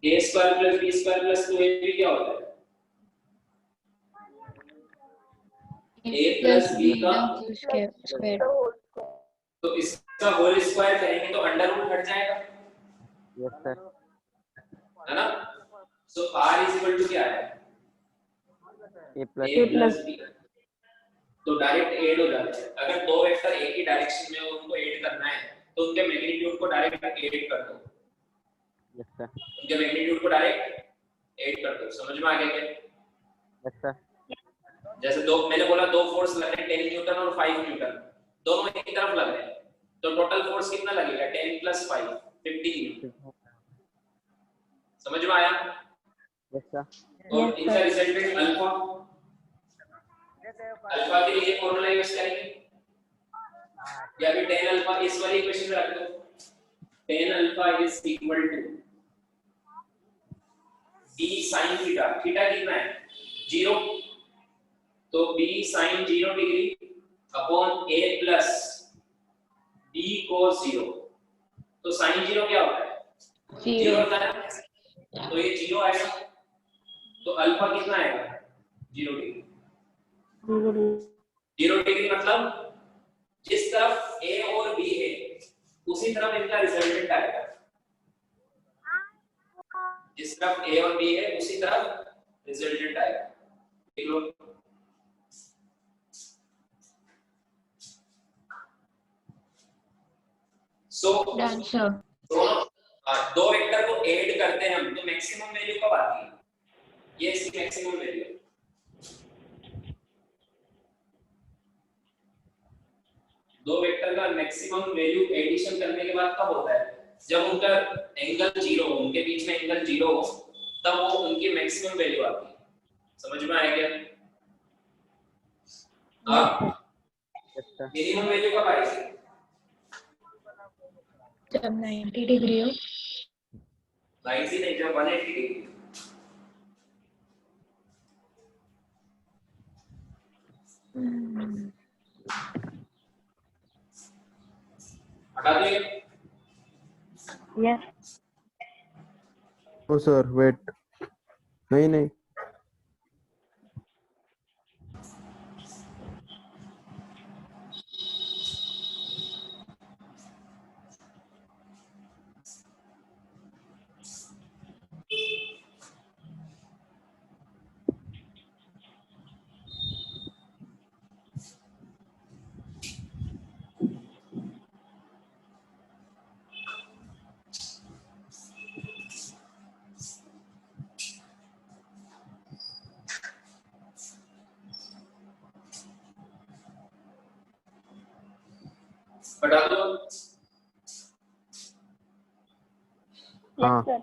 a square plus b square plus 2ab क्या होता है? a प्लस b का स्क्वायर। तो इसका होल स्क्वायर करेंगे तो अंडर रूट हट जाएगा, यस सर। है ना? सो r इज इक्वल टू क्या है? ए a प्लस प्लस b। तो डायरेक्ट ऐड हो जाता है। अगर दो वेक्टर एक ही डायरेक्शन में हो, उनको ऐड करना है तो उनके मैग्नीट्यूड को डायरेक्ट ऐड कर दो। Yes sir. उनके मैग्नीट्यूड को डायरेक्ट ऐड कर दो। समझ में आ गया क्या? Yes sir. जैसे दो, मैंने बोला दो फोर्स लग रहे हैं 10 न्यूटन और 5 न्यूटन, दोनों एक ही तरफ लग रहे हैं, तो टोटल फोर्स कितना लगेगा? 10 प्लस 5 15 न्यूटन। समझ में आया? Yes sir. और इनका रिजल्टेंट अल्फा, अल्फा के लिए फॉर्मूला यूज करेंगे या फिर tan अल्फा, इस वाली इक्वेशन में रख दो। tan alpha is equal to b sin theta, theta कितना है? 0, तो b sin 0 degree upon a plus b cos 0। तो sin 0 क्या होता है? 0 होता है, तो ये 0 आएगा, तो अल्फा कितना आएगा? 0 डिग्री। 0 डिग्री मतलब जिस तरफ a और b है उसी तरफ इनका रिजल्टेंट आएगा। जिस तरफ a और b है उसी तरफ रिजल्टेंट आएगा। देख लो, डन सर। दो वेक्टर को ऐड करते हैं हम, तो मैक्सिमम वैल्यू कब आती है? ये इसकी मैक्सिमम वैल्यू है। दो वेक्टर का मैक्सिमम वैल्यू एडिशन करने के बाद कब होता है? जब उनका एंगल 0 हो, उनके बीच में एंगल 0 हो, तब वो उनकी मैक्सिमम वैल्यू आती है। समझ में आया क्या? मिनिमम वैल्यू कब आएगी? जब 90 डिग्री हो। 90 नहीं, जब 180 डिग्री। हटा दो ये। यस नो सर वेट, नहीं नहीं। बता दो। हाँ यस सर।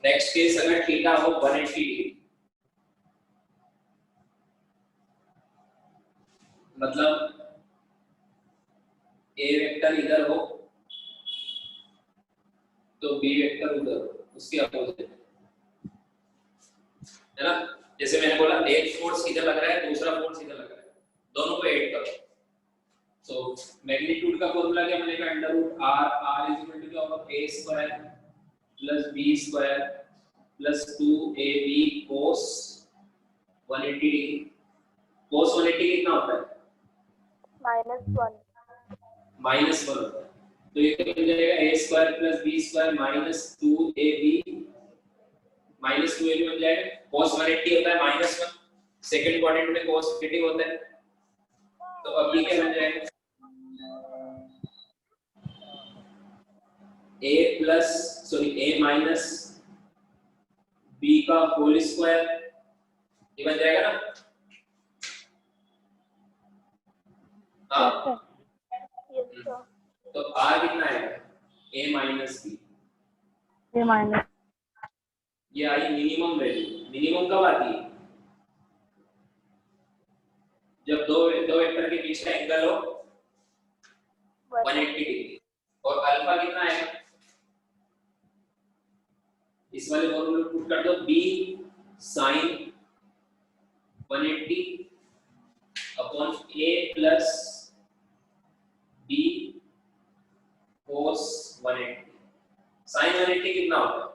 नेक्स्ट केस अगर थीटा हो 180 डिग्री, मतलब ए वेक्टर इधर हो तो बी वेक्टर उधर हो, उसके अपोजिट, है ना। जैसे मैंने बोला एक फोर्स इधर लग रहा है, दूसरा फोर्स इधर लग रहा है, दोनों को ऐड करो। तो मैग्नीट्यूड का फॉर्मूला क्या बनेगा? Under root R, R is equal to of A square plus B square plus 2ab cos 180 degree. cos 180 कितना होता है? -1। -1 होता है। तो ये तो बन जाएगा a square plus b square minus 2ab minus 2ab बन जाएगा। cos 180 होता है -1, सेकंड क्वाड्रेंट में cos नेगेटिव होता है, तो अब ये क्या बन जाएगा? a माइनस b का होल स्क्वायर, ये बन जाएगा ना। हाँ, यस सर। तो r कितना है? a माइनस b, ये माइनस ये आई मिनिमम वैल्यू। मिनिमम कब आती है? जब दो वेक्टर के बीच का एंगल हो 180 डिग्री। और अल्फा कितना है? इस वाले फॉर्मूले पुट कर दो, b sin 180 upon a plus b cos 180। sin 180 कितना होता है?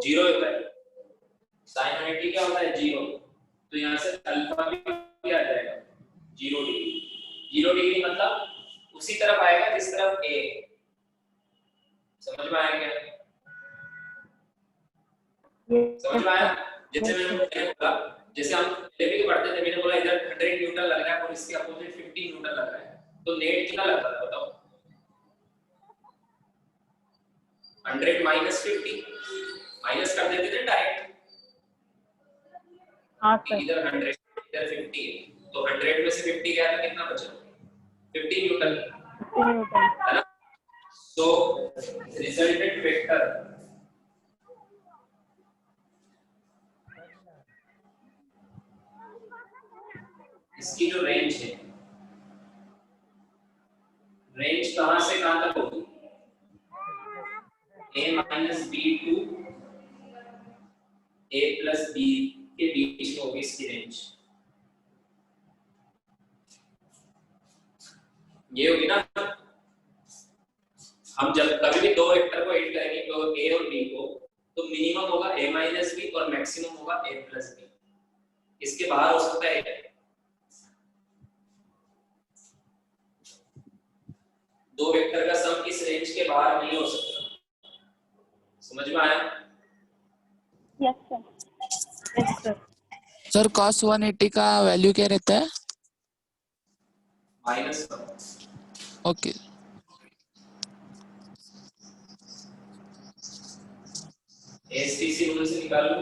0 होता है। sin 180 क्या होता है? 0। तो यहाँ से अल्फा भी आ जाएगा 0 डिग्री। 0 डिग्री मतलब उसी तरफ आएगा जिस तरफ a। समझ में आया क्या? समझ में आया? जैसे मैंने बोला, जैसे हम पहले भी पढ़ते थे, मैंने बोला इधर 100 न्यूटन लग रहा है और इसके अपोजिट 50 न्यूटन लग रहा है, तो नेट कितना लग रहा है बताओ? 100 माइनस 50, माइनस कर देते थे डायरेक्ट। हाँ सर। इधर 100 इधर 50 है, तो 100 में से 50 गया तो कितना बचा? 50 न्यूटन, है ना। सो रिजल्टेंट वेक्टर इसकी जो रेंज है, रेंज कहां से कहां तक होगी? a minus b to a plus b के बीच में होगी इसकी रेंज। ये होगी ना। हम जब कभी भी दो वेक्टर को ऐड करेंगे तो a और b को, तो मिनिमम होगा a माइनस b और मैक्सिमम होगा a प्लस b। इसके बाहर हो सकता है? दो वेक्टर का सम इस रेंज के बाहर नहीं हो सकता। समझ में आया? Yes sir. Yes sir. Sir cos 180 का वैल्यू क्या रहता है? -1। ओके। एसटीसी रूल से निकाल लो।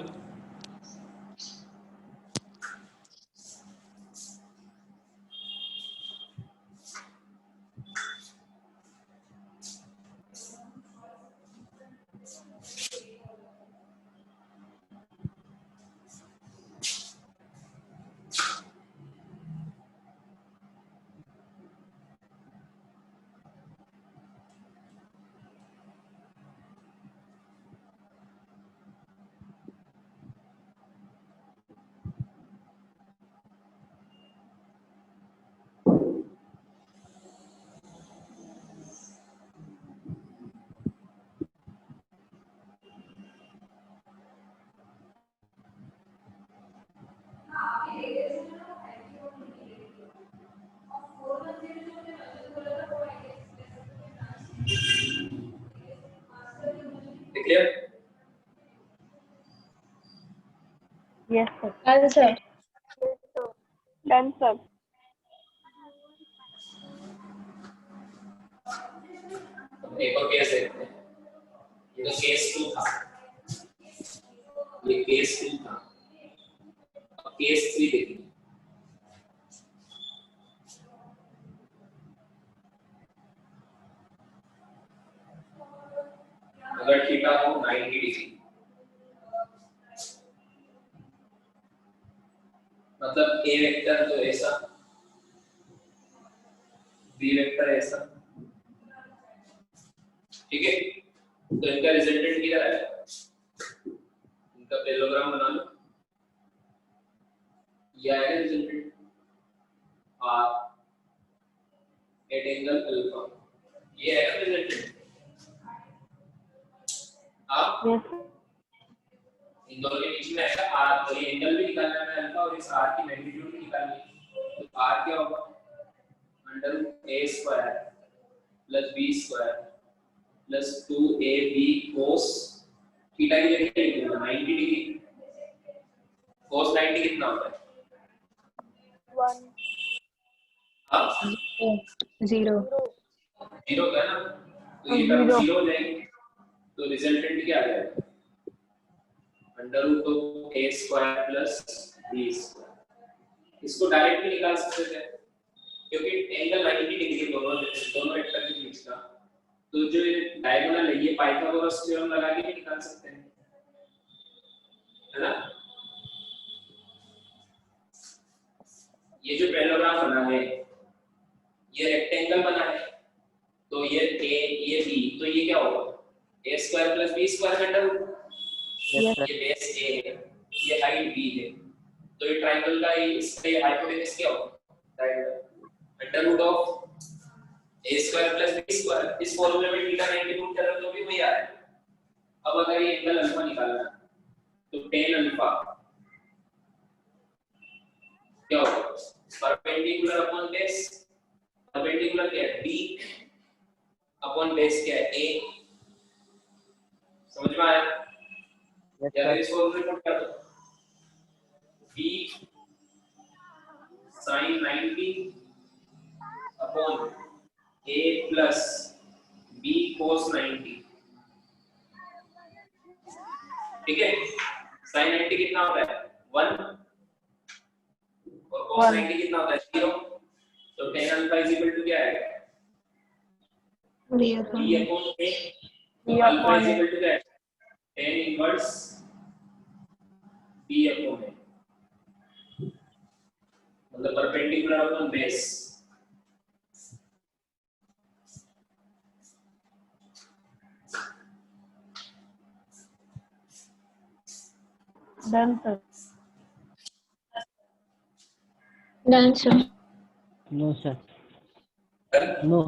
Yes, sir. Done, sir. Done, sir. एक और केस देखते हैं। ये तो केस 2 था, ये केस 2 था। अब केस 3 देखिए। अगर थीटा हो 90 डिग्री, मतलब ए वेक्टर तो ऐसा, बी वेक्टर ऐसा, ठीक है। तो इनका रिजल्टेंट किधर आएगा, इनका पैरेललोग्राम बना लो। ये आएगा resultant R at angle alpha, ये है रिजल्टेंट। अब इन दोनों के बीच में ऐसा आर, तो ये एंगल भी निकालना है अल्फा और इस आर की मैग्नीट्यूड भी निकालनी है। तो आर क्या होगा, under A square plus B square plus 2ab cos theta की जगह लिख देना 90 डिग्री। cos 90 कितना होता है, 1 अब 0 जीरो का ना, तो ये टर्म 0 हो जाएगी। तो रिजल्टेंट क्या आ जाएगा, under root of a square plus b square. इसको डायरेक्ट भी निकाल सकते थे क्योंकि एंगल 90 डिग्री दोनों वेक्टर के बीच का, तो जो डायगोनल है ये पाइथागोरस थ्योरम लगा के भी निकाल सकते हैं, है ना। ये जो पैरेललोग्राम बना है ये रेक्टेंगल बना है, तो ये a ये b, तो ये क्या होगा a square plus b square under root, ये बेस a है, ये हाइट b है, तो ये ट्रायंगल का इसका हाइपोटेनस क्या होगा, triangle under root of a square plus b square. इस फॉर्मूले में थीटा 90 पुट कर रहे तो भी वही आ रहा है। अब अगर ये एंगल अल्फा निकालना है तो tan अल्फा क्या होगा, परपेंडिकुलर अपॉन बेस, परपेंडिकुलर क्या है b अपॉन बेस क्या है a, समझ में आया। या फिर इसको पुट कर दो b sin 90 upon a plus b cos 90, ठीक है। sin 90 कितना होता है 1 और cos 90 कितना होता है 0, तो tan alpha is equal to क्या आएगा b b अपॉन a, तो अल्फा इज इक्वल टू क्या है tan inverse b upon a, मतलब perpendicular upon base. Done, sir. Done, sir. No, sir. No.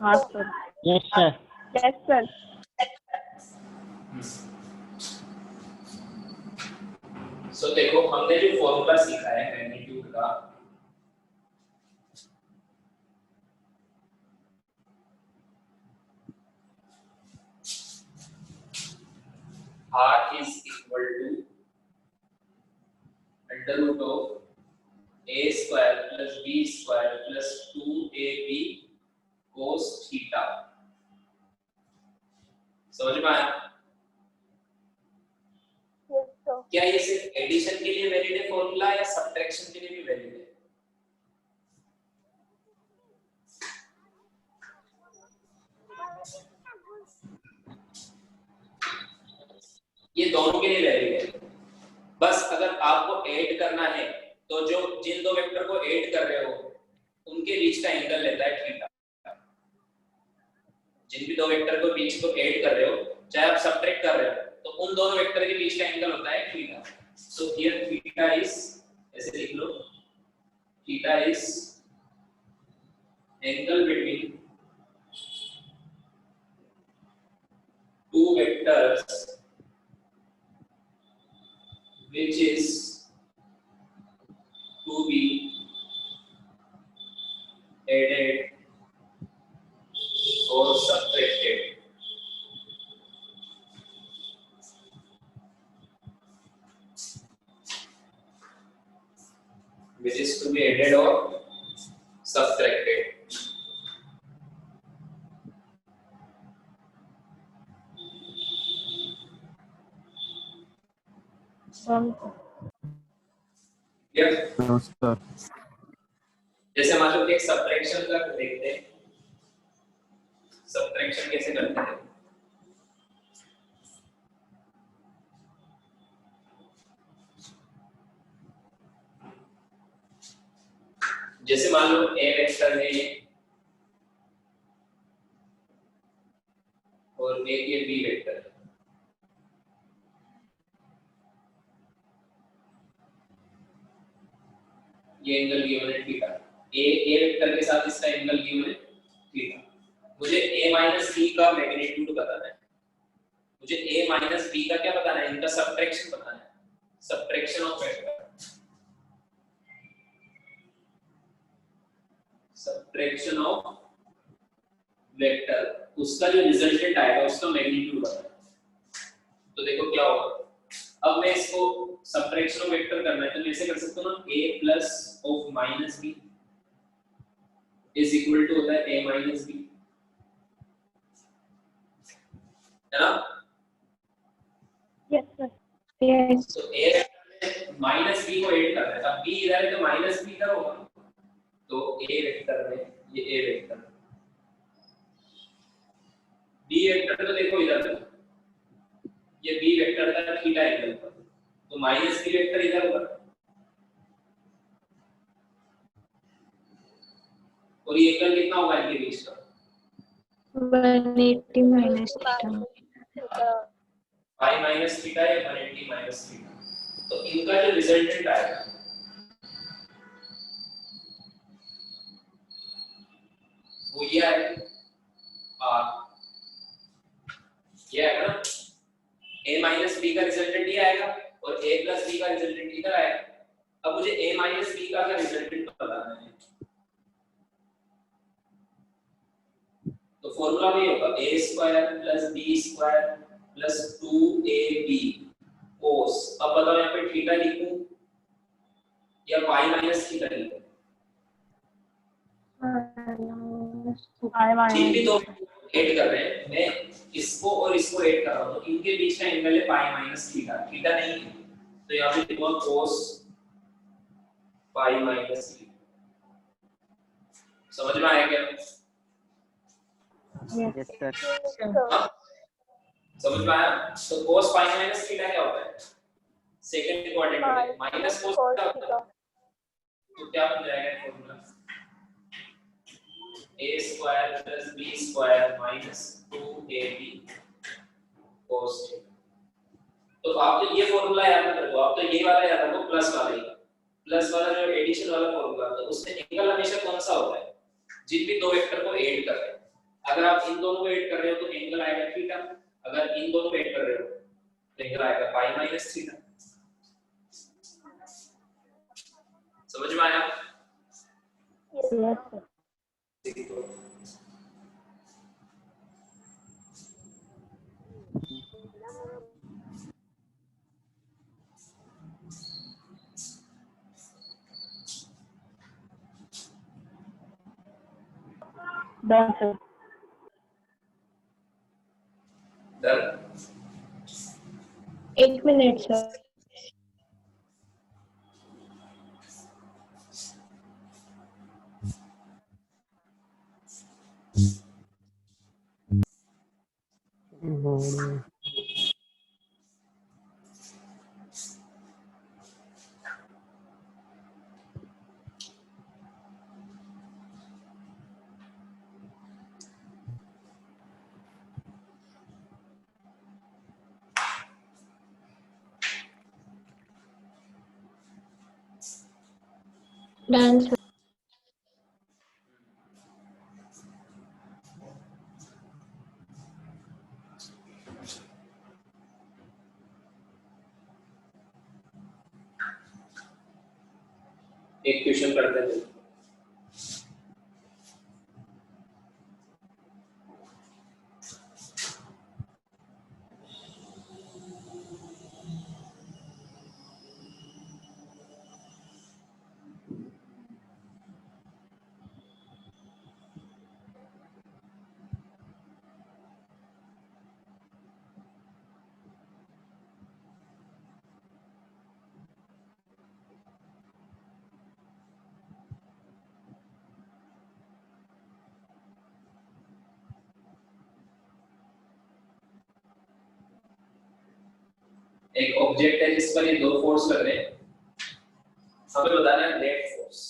हाँ sir. Yes, sir. Yes, sir. So देखो हमने जो फॉर्मूला सीखा है मैग्नीट्यूड का, R is equal to under root of A square plus B square plus 2ab cos theta. समझ में आया? Yes sir. क्या ये सिर्फ एडिशन के लिए वैलिड है फॉर्मूला या सब्ट्रैक्शन के लिए भी वैलिड है? ये दोनों के लिए वैलिड है। बस अगर आपको ऐड करना है तो जो जिन दो वेक्टर को ऐड कर रहे हो उनके बीच का एंगल लेता है थीटा। जिन भी दो वेक्टर को बीच को ऐड कर रहे हो चाहे आप सब्ट्रैक्ट कर रहे हो तो उन दोनों वेक्टर के बीच का एंगल होता है theta. So here theta is, ऐसे लिख लो, theta is angle between two vectors which is to be added or subtracted. Which is to be added or subtracted. Yes. नमस्कार। जैसे मान लो कि एक सब्ट्रैक्शन का देखते हैं, सब्ट्रैक्शन कैसे करते हैं। जैसे मान लो ए वेक्टर है ये और एक ये बी वेक्टर है। ये एंगल गिवन है थीटा। ए वेक्टर के साथ इसका एंगल गिवन है थीटा। मुझे a माइनस b का मैग्नीट्यूड बताना है। मुझे a माइनस b का क्या बताना है? इनका सब्ट्रैक्शन बताना है। Subtraction of vector, subtraction of vector, उसका जो रिजल्टेंट आएगा उसका मैग्नीट्यूड बताना है। तो देखो क्या होगा, अब मैं इसको सब्ट्रैक्शन ऑफ वेक्टर करना है तो मैं ऐसे कर सकता हूं ना, a plus of minus b is equal to होता है a माइनस b, है ना? Yes sir. यस तो a वेक्टर में माइनस b को ऐड करना है। अब b इधर है तो माइनस b इधर होगा, तो a वेक्टर में ये a वेक्टर, b वेक्टर तो देखो इधर, ये b वेक्टर का थीटा एंगल पर, तो माइनस b वेक्टर इधर होगा और ये एंगल कितना होगा इनके बीच का? 180 minus theta. Pi minus theta या 180 माइनस थीटा। तो इनका जो रिजल्टेंट आएगा वो ये आएगा r, ये आएगा ना, a माइनस b का रिजल्टेंट ये आएगा और a प्लस b का रिजल्टेंट इधर आएगा। अब मुझे a माइनस b का रिजल्टेंट बताना है, तो फॉर्मूला भी होगा a square plus b square plus 2ab cos। अब बताओ यहाँ पे थीटा लिखूं या पाई माइनस थीटा लिखूं? जिन भी दो ऐड कर रहे हैं, मैं इसको और इसको ऐड कर रहा हूं तो इनके बीच का एंगल है पाई माइनस थीटा, थीटा नहीं है तो यहाँ पे लिखूंगा cos पाई माइनस थीटा। समझ में आया क्या? Yes sir. समझ में आया? तो cos पाई माइनस थीटा क्या होता है? सेकंड इंपॉर्टेंट है, माइनस cos थीटा होता है। तो क्या बन जाएगा formula? a square plus b square minus 2ab cos theta. तो आप तो ये फॉर्मूला याद रखो, आप तो ये वाला याद रखो, प्लस वाला ही, प्लस वाला जो एडिशन वाला फॉर्मूला, तो उसमें एंगल हमेशा कौन सा होता है? जिन भी दो वेक्टर को ऐड कर रहे हैं, अगर आप इन दोनों को ऐड कर रहे हो तो एंगल आएगा थीटा, अगर इन दोनों को ऐड कर रहे हो तो एंगल आएगा पाई माइनस थीटा। समझ में आया? Yes sir. Done sir. Done. 1 minute sir. Done sir. एक क्वेश्चन करते हैं। एक ऑब्जेक्ट है जिस पर ये दो फोर्स लग रहे हैं, हमें बताना है नेट फोर्स।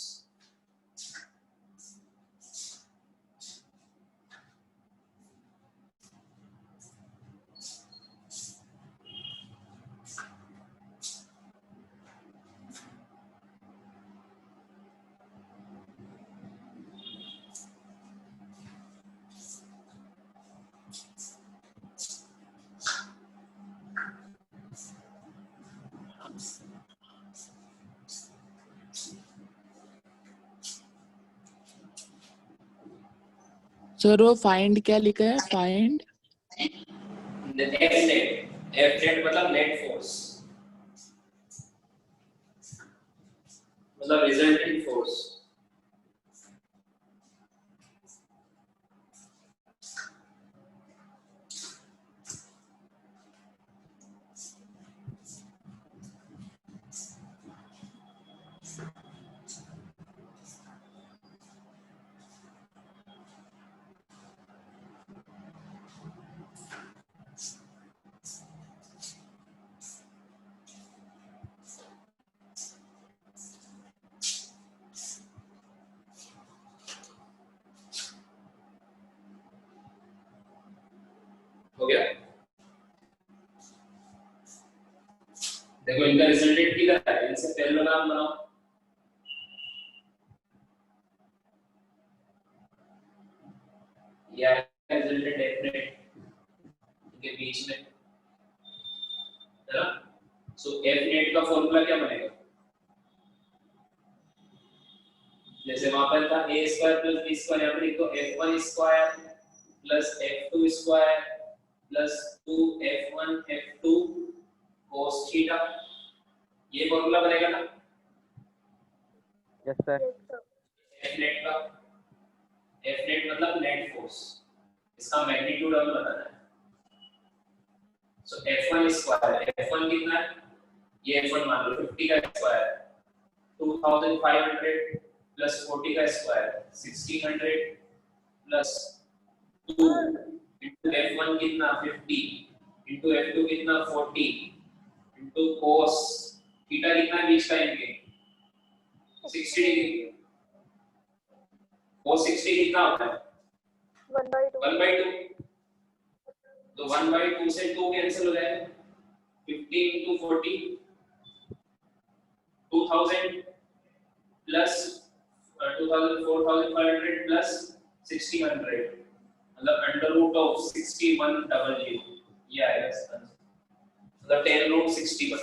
सर वो फाइंड क्या लिखा है? फाइंड एफ नेट मतलब नेट फोर्स, मतलब रिजल्टेंट फोर्स। हो गया? देखो इनका रिजल्टेंट किधर है, इनसे पहले नाम बनाओ। या रिजल्टेंट एफ नेट के बीच में है ना। सो एफ नेट का फॉर्मूला क्या बनेगा? जैसे वहां पर था a square plus b square, यहाँ पर लिखो f1 square plus f2 square plus 2f1 f2 cos theta, ये फॉर्मूला बनेगा ना। Yes sir. एफ नेट का, एफ नेट मतलब नेट फोर्स, इसका मैग्नीट्यूड हमें बताना है। सो f1 स्क्वायर, f1 कितना है, ये f1 मान लो 50 का स्क्वायर 2500 प्लस 40 का स्क्वायर 1600 प्लस 2 इंटू f1 कितना 50 इंटू f2 कितना 40 इंटू cos थीटा कितना बीच का इनके 60 डिग्री। cos 60 कितना होता है 1/2, तो 1/2 से 2 कैंसिल हो जाएगा, 50 इंटू 40 2000 प्लस 4500 प्लस 1600 मतलब अंडर रूट ऑफ 6100, ये आएगा इसका आंसर, मतलब 10 रूट 61।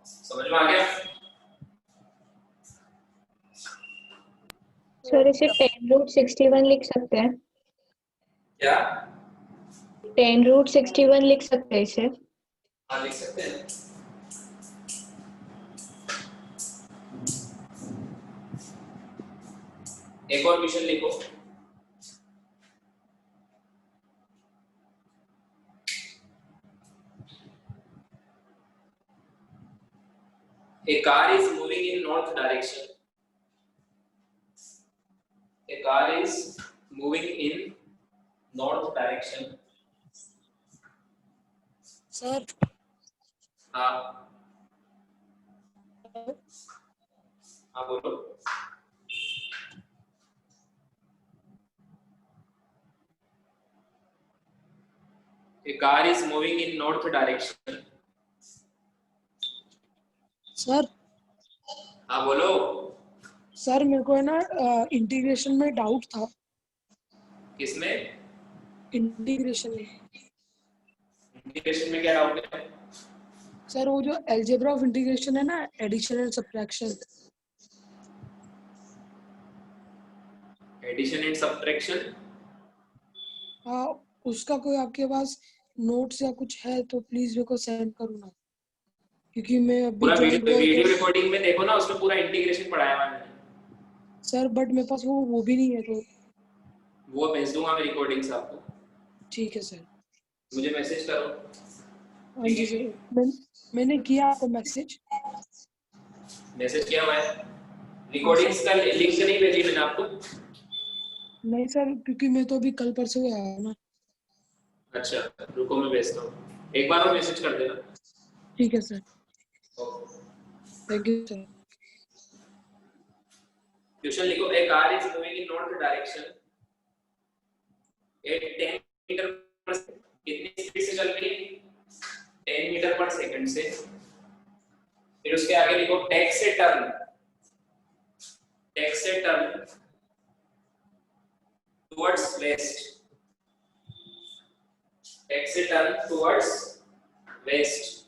समझ में आ गया? सर इसे 10 रूट 61 लिख सकते हैं? क्या 10 रूट 61 लिख सकते हैं इसे? हाँ लिख सकते हैं। एक और क्वेश्चन लिखो। A car is moving in north direction. A car is moving in north direction. Sir हाँ हाँ बोलो। A car is moving in north direction. Sir हाँ बोलो। सर मेरे को है ना इंटीग्रेशन में डाउट था। किसमें? इंटीग्रेशन में। इंटीग्रेशन में क्या डाउट है? सर वो जो अलजेब्रा ऑफ इंटीग्रेशन है ना, addition and subtraction. Addition and subtraction. हाँ, उसका कोई आपके पास नोट्स या कुछ है तो प्लीज मेरे को सेंड करो ना, क्योंकि मैं अभी पूरा join हुआ वीडियो तो- रिकॉर्डिंग में देखो ना, उसमें पूरा इंटीग्रेशन पढ़ाया हुआ है। सर बट मेरे पास वो भी नहीं है, तो वो भेज दूंगा मैं रिकॉर्डिंग्स आपको। ठीक है सर। मुझे मैसेज करो। हाँ जी सर, मैंने किया आपको मैसेज। मैसेज किया हुआ है। रिकॉर्डिंग्स का लिंक नहीं भेजी मैंने आपको। नहीं सर, क्योंकि मैं तो अभी कल परसों आया हूँ ना। अच्छा रुको मैं भेजता हूँ, एक बार और मैसेज कर देना। ठीक है sir, thank you sir. Question लिखो। A car is moving in north direction at 10 meter पर कितनी स्पीड से चल रही है? 10 मीटर पर सेकंड से। फिर उसके आगे लिखो टेक से टर्न। टेक से टर्न टुवर्ड्स वेस्ट। टेक से turn towards waste.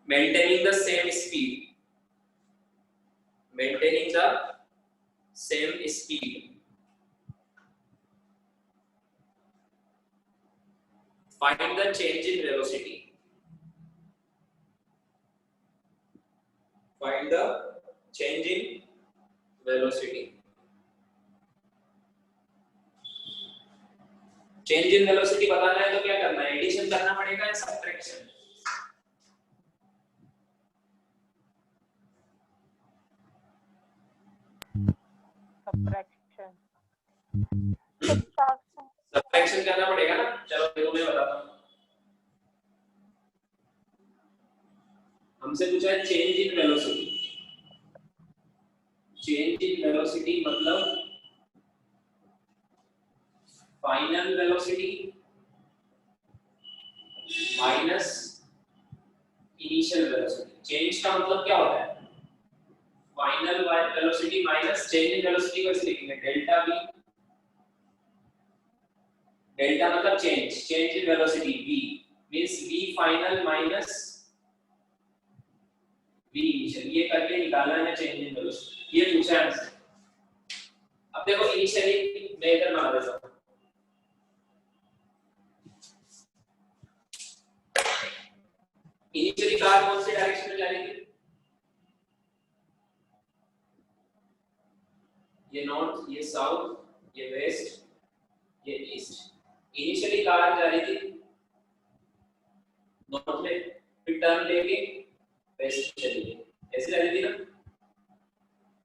Maintaining the same speed. Maintaining the same speed. Find the change in velocity. Find the change in velocity. Change in velocity बताना है तो क्या करना है? एडिशन करना पड़ेगा या सब्ट्रैक्शन? सब्ट्रैक्शन करना पड़ेगा ना। चलो देखो मैं बताता हूँ। हमसे पूछा है change in velocity. Change in velocity मतलब final velocity minus initial velocity. Change का मतलब क्या होता है? Final velocity minus change in velocity को ऐसे लिखेंगे डेल्टा v। डेल्टा मतलब change, change in velocity v means v final minus v initial. ये करके निकालना है चेंज इन वेलोसिटी। ये पूछा है हमसे। अब देखो इनिशियली मैं इधर बना देता हूं। इनिशियली कार कौन से डायरेक्शन में जा रही थी? ये नॉर्थ, ये साउथ, ये वेस्ट, ये ईस्ट। इनिशियली कार जा रही थी नॉर्थ में, फिर टर्न लेके वेस्ट में चली गई। ऐसे जा रही थी ना।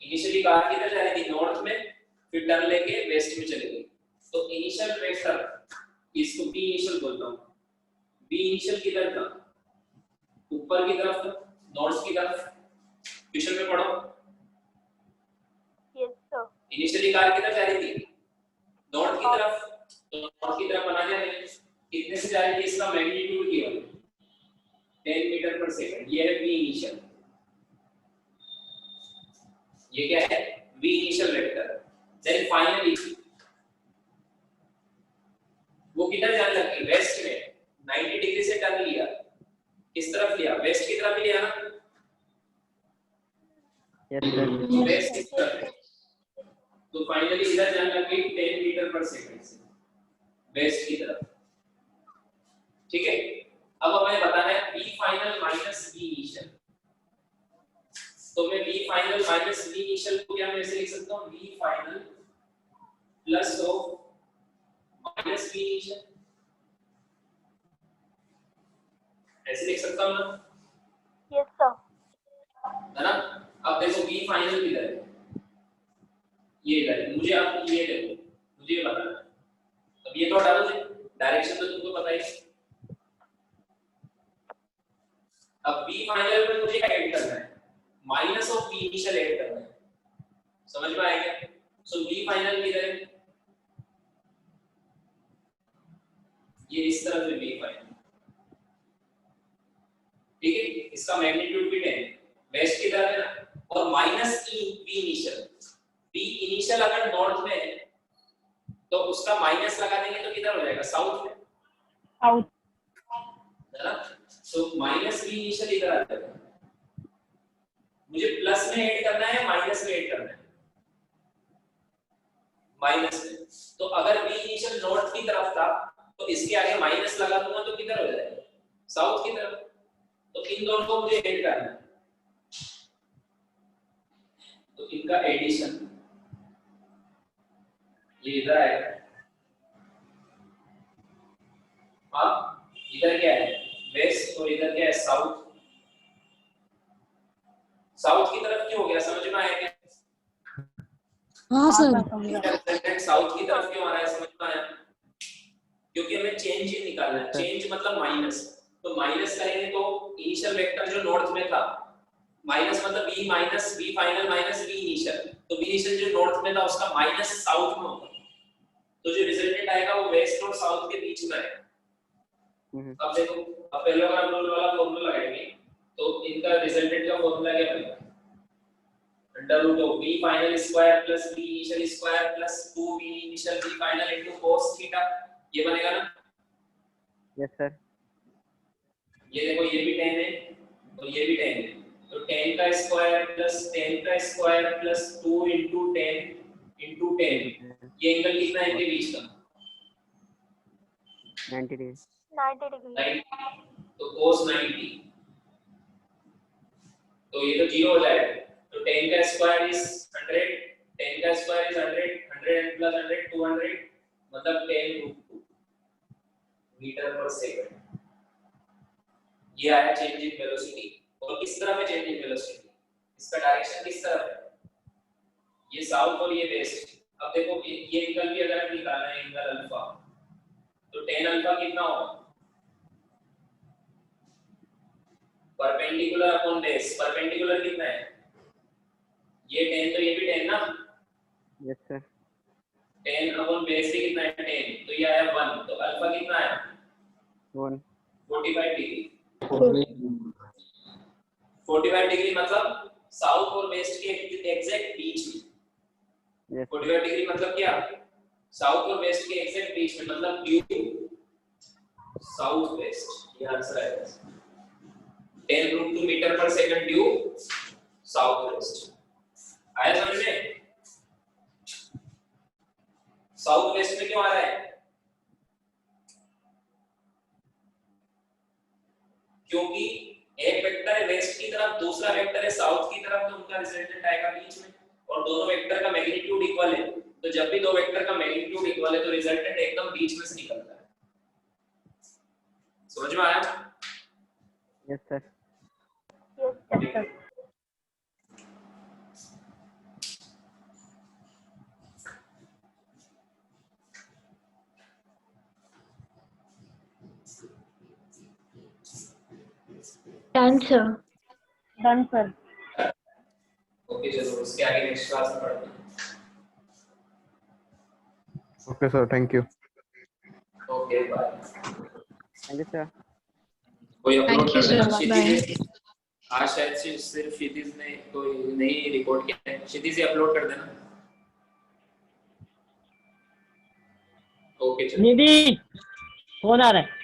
इनिशियली कार किधर जा रही थी? नॉर्थ में, फिर टर्न लेके वेस्ट में चली गई। तो इनिशियल वेक्टर, इसको बी इनिशियल बोलता हूं। बी इनिशियल किधर था? ऊपर की तरफ था, नॉर्थ की तरफ। क्वेश्चन में पढ़ो। Yes sir. इनिशियली कार किधर जा रही थी? नॉर्थ की तरफ। तो नॉर्थ की तरफ बना दिया मैंने। कितने से जा रही थी? इसका मैग्नीट्यूड किया 10 मीटर पर सेकंड। ये है v इनिशियल। ये क्या है? v initial vector. Then finally वो किधर जाने लगी? वेस्ट में। 90 डिग्री से टर्न लिया। किस तरफ लिया? वेस्ट की तरफ लिया ना। Yes sir. वेस्ट की तरफ। तो फाइनली इधर जाने लगी 10 मीटर पर सेकंड से वेस्ट की तरफ। ठीक है। अब हमें बताना है v final minus v initial. तो मैं v final minus v initial को क्या मैं ऐसे लिख सकता हूं v final plus of minus v initial, ऐसे लिख सकता हूं ना? Yes sir. है ना? अब देखो v फाइनल किधर है, ये इधर है, मुझे आप ये देखो, मुझे ये बताना है। अब ये तो हटा दो, डायरेक्शन तो तुमको पता ही है। अब v फाइनल में मुझे क्या ऐड करना है, minus of v initial add करना है, समझ में आएगा? सो v फाइनल किधर है, ये इस तरफ है v फाइनल, ठीक है? इसका मैग्नीट्यूड भी 10 वेस्ट की तरफ है ना, और minus v initial, v initial अगर नॉर्थ में है तो उसका माइनस लगा देंगे तो किधर हो जाएगा, साउथ में, साउथ, है ना? सो माइनस v इनिशियल इधर आ जाएगा। मुझे प्लस में ऐड करना है माइनस में ऐड करना है, माइनस में। तो अगर v इनिशियल नॉर्थ की तरफ था तो इसके आगे माइनस लगा दूंगा तो किधर हो जाएगा, साउथ की तरफ। तो इन दोनों को मुझे ऐड करना है, तो इनका एडिशन ये इधर आएगा। अब इधर क्या है, वेस्ट, और इधर क्या है, साउथ। साउथ की तरफ क्यों हो गया, समझ में आया क्या? हाँ सर। रिजल्टेंट साउथ की तरफ क्यों आ रहा है, समझ में आया? क्योंकि हमें चेंज ही निकालना है, चेंज मतलब माइनस। तो माइनस करेंगे तो इनिशियल वेक्टर जो नॉर्थ में था, माइनस मतलब v minus v final minus v initial, तो v इनिशियल जो नॉर्थ में था उसका माइनस साउथ में होगा, तो जो रिजल्टेंट आएगा वो वेस्ट और साउथ के बीच में आएगा। अब देखो, अब पहले का हम वाला फॉर्मूला लगाएंगे, तो इनका रिजल्टेंट का फॉर्मूला क्या बनेगा, under root of v final square plus v initial square plus 2v initial v final into cos theta, ये बनेगा ना? Yes sir. ये देखो, ये भी 10 है और ये भी 10 है, तो 10 का स्क्वायर प्लस 10 का स्क्वायर प्लस 2 into 10 into 10, ये एंगल कितना है इनके बीच का, 90 डिग्री। 90 डिग्री। तो cos 90, तो ये तो 0 हो जाएगा। तो 10 का स्क्वायर इज 100, 10 का स्क्वायर इज 100, 100 प्लस 100 200, मतलब 10√2 मीटर पर सेकंड। ये आया चेंज इन वेलोसिटी। और किस तरह में चेंज इन वेलोसिटी, इसका डायरेक्शन किस तरफ है, ये साउथ और ये वेस्ट। अब देखो, ये एंगल भी अगर हम निकालना है, एंगल अल्फा, तो tan अल्फा कितना होगा, परपेंडिकुलर अपॉन बेस। परपेंडिकुलर कितना है, ये 10 तो ये भी 10 ना? Yes sir. 10 अपॉन बेस भी कितना है, 10, तो ये आया 1, तो अल्फा कितना आया, 1 45 डिग्री। 45 डिग्री मतलब साउथ और वेस्ट के एग्जैक्ट बीच में। 45 डिग्री मतलब क्या, साउथ और वेस्ट के एग्जैक्ट बीच में, मतलब ड्यू साउथ वेस्ट, ये आंसर आएगा। 10√2 मीटर पर सेकंड ड्यू साउथ वेस्ट। आया समझ में? साउथ वेस्ट में क्यों आ रहा है, क्योंकि एक वेक्टर है वेस्ट की तरफ, दूसरा वेक्टर है साउथ की तरफ, तो उनका रिजल्टेंट आएगा बीच में, और दोनों वेक्टर का मैग्नीट्यूड इक्वल है। तो जब भी दो वेक्टर का मैग्नीट्यूड इक्वल है तो रिजल्टेंट एकदम बीच में से निकलता है। समझ में आया? Yes sir. Yes sir. Done sir. Done sir. Okay, चलो उसके आगे नेक्स्ट क्लास में पढ़ते हैं। Okay sir, thank you. Okay, bye. Thank you sir. कोई अपलोड Thank you, कर देना। sir. क्षितिज, आज शायद सिर्फ क्षितिज ने कोई नहीं रिकॉर्ड किया है, क्षितिज ही अपलोड कर देना। ओके चलो। निधि फोन आ रहा है।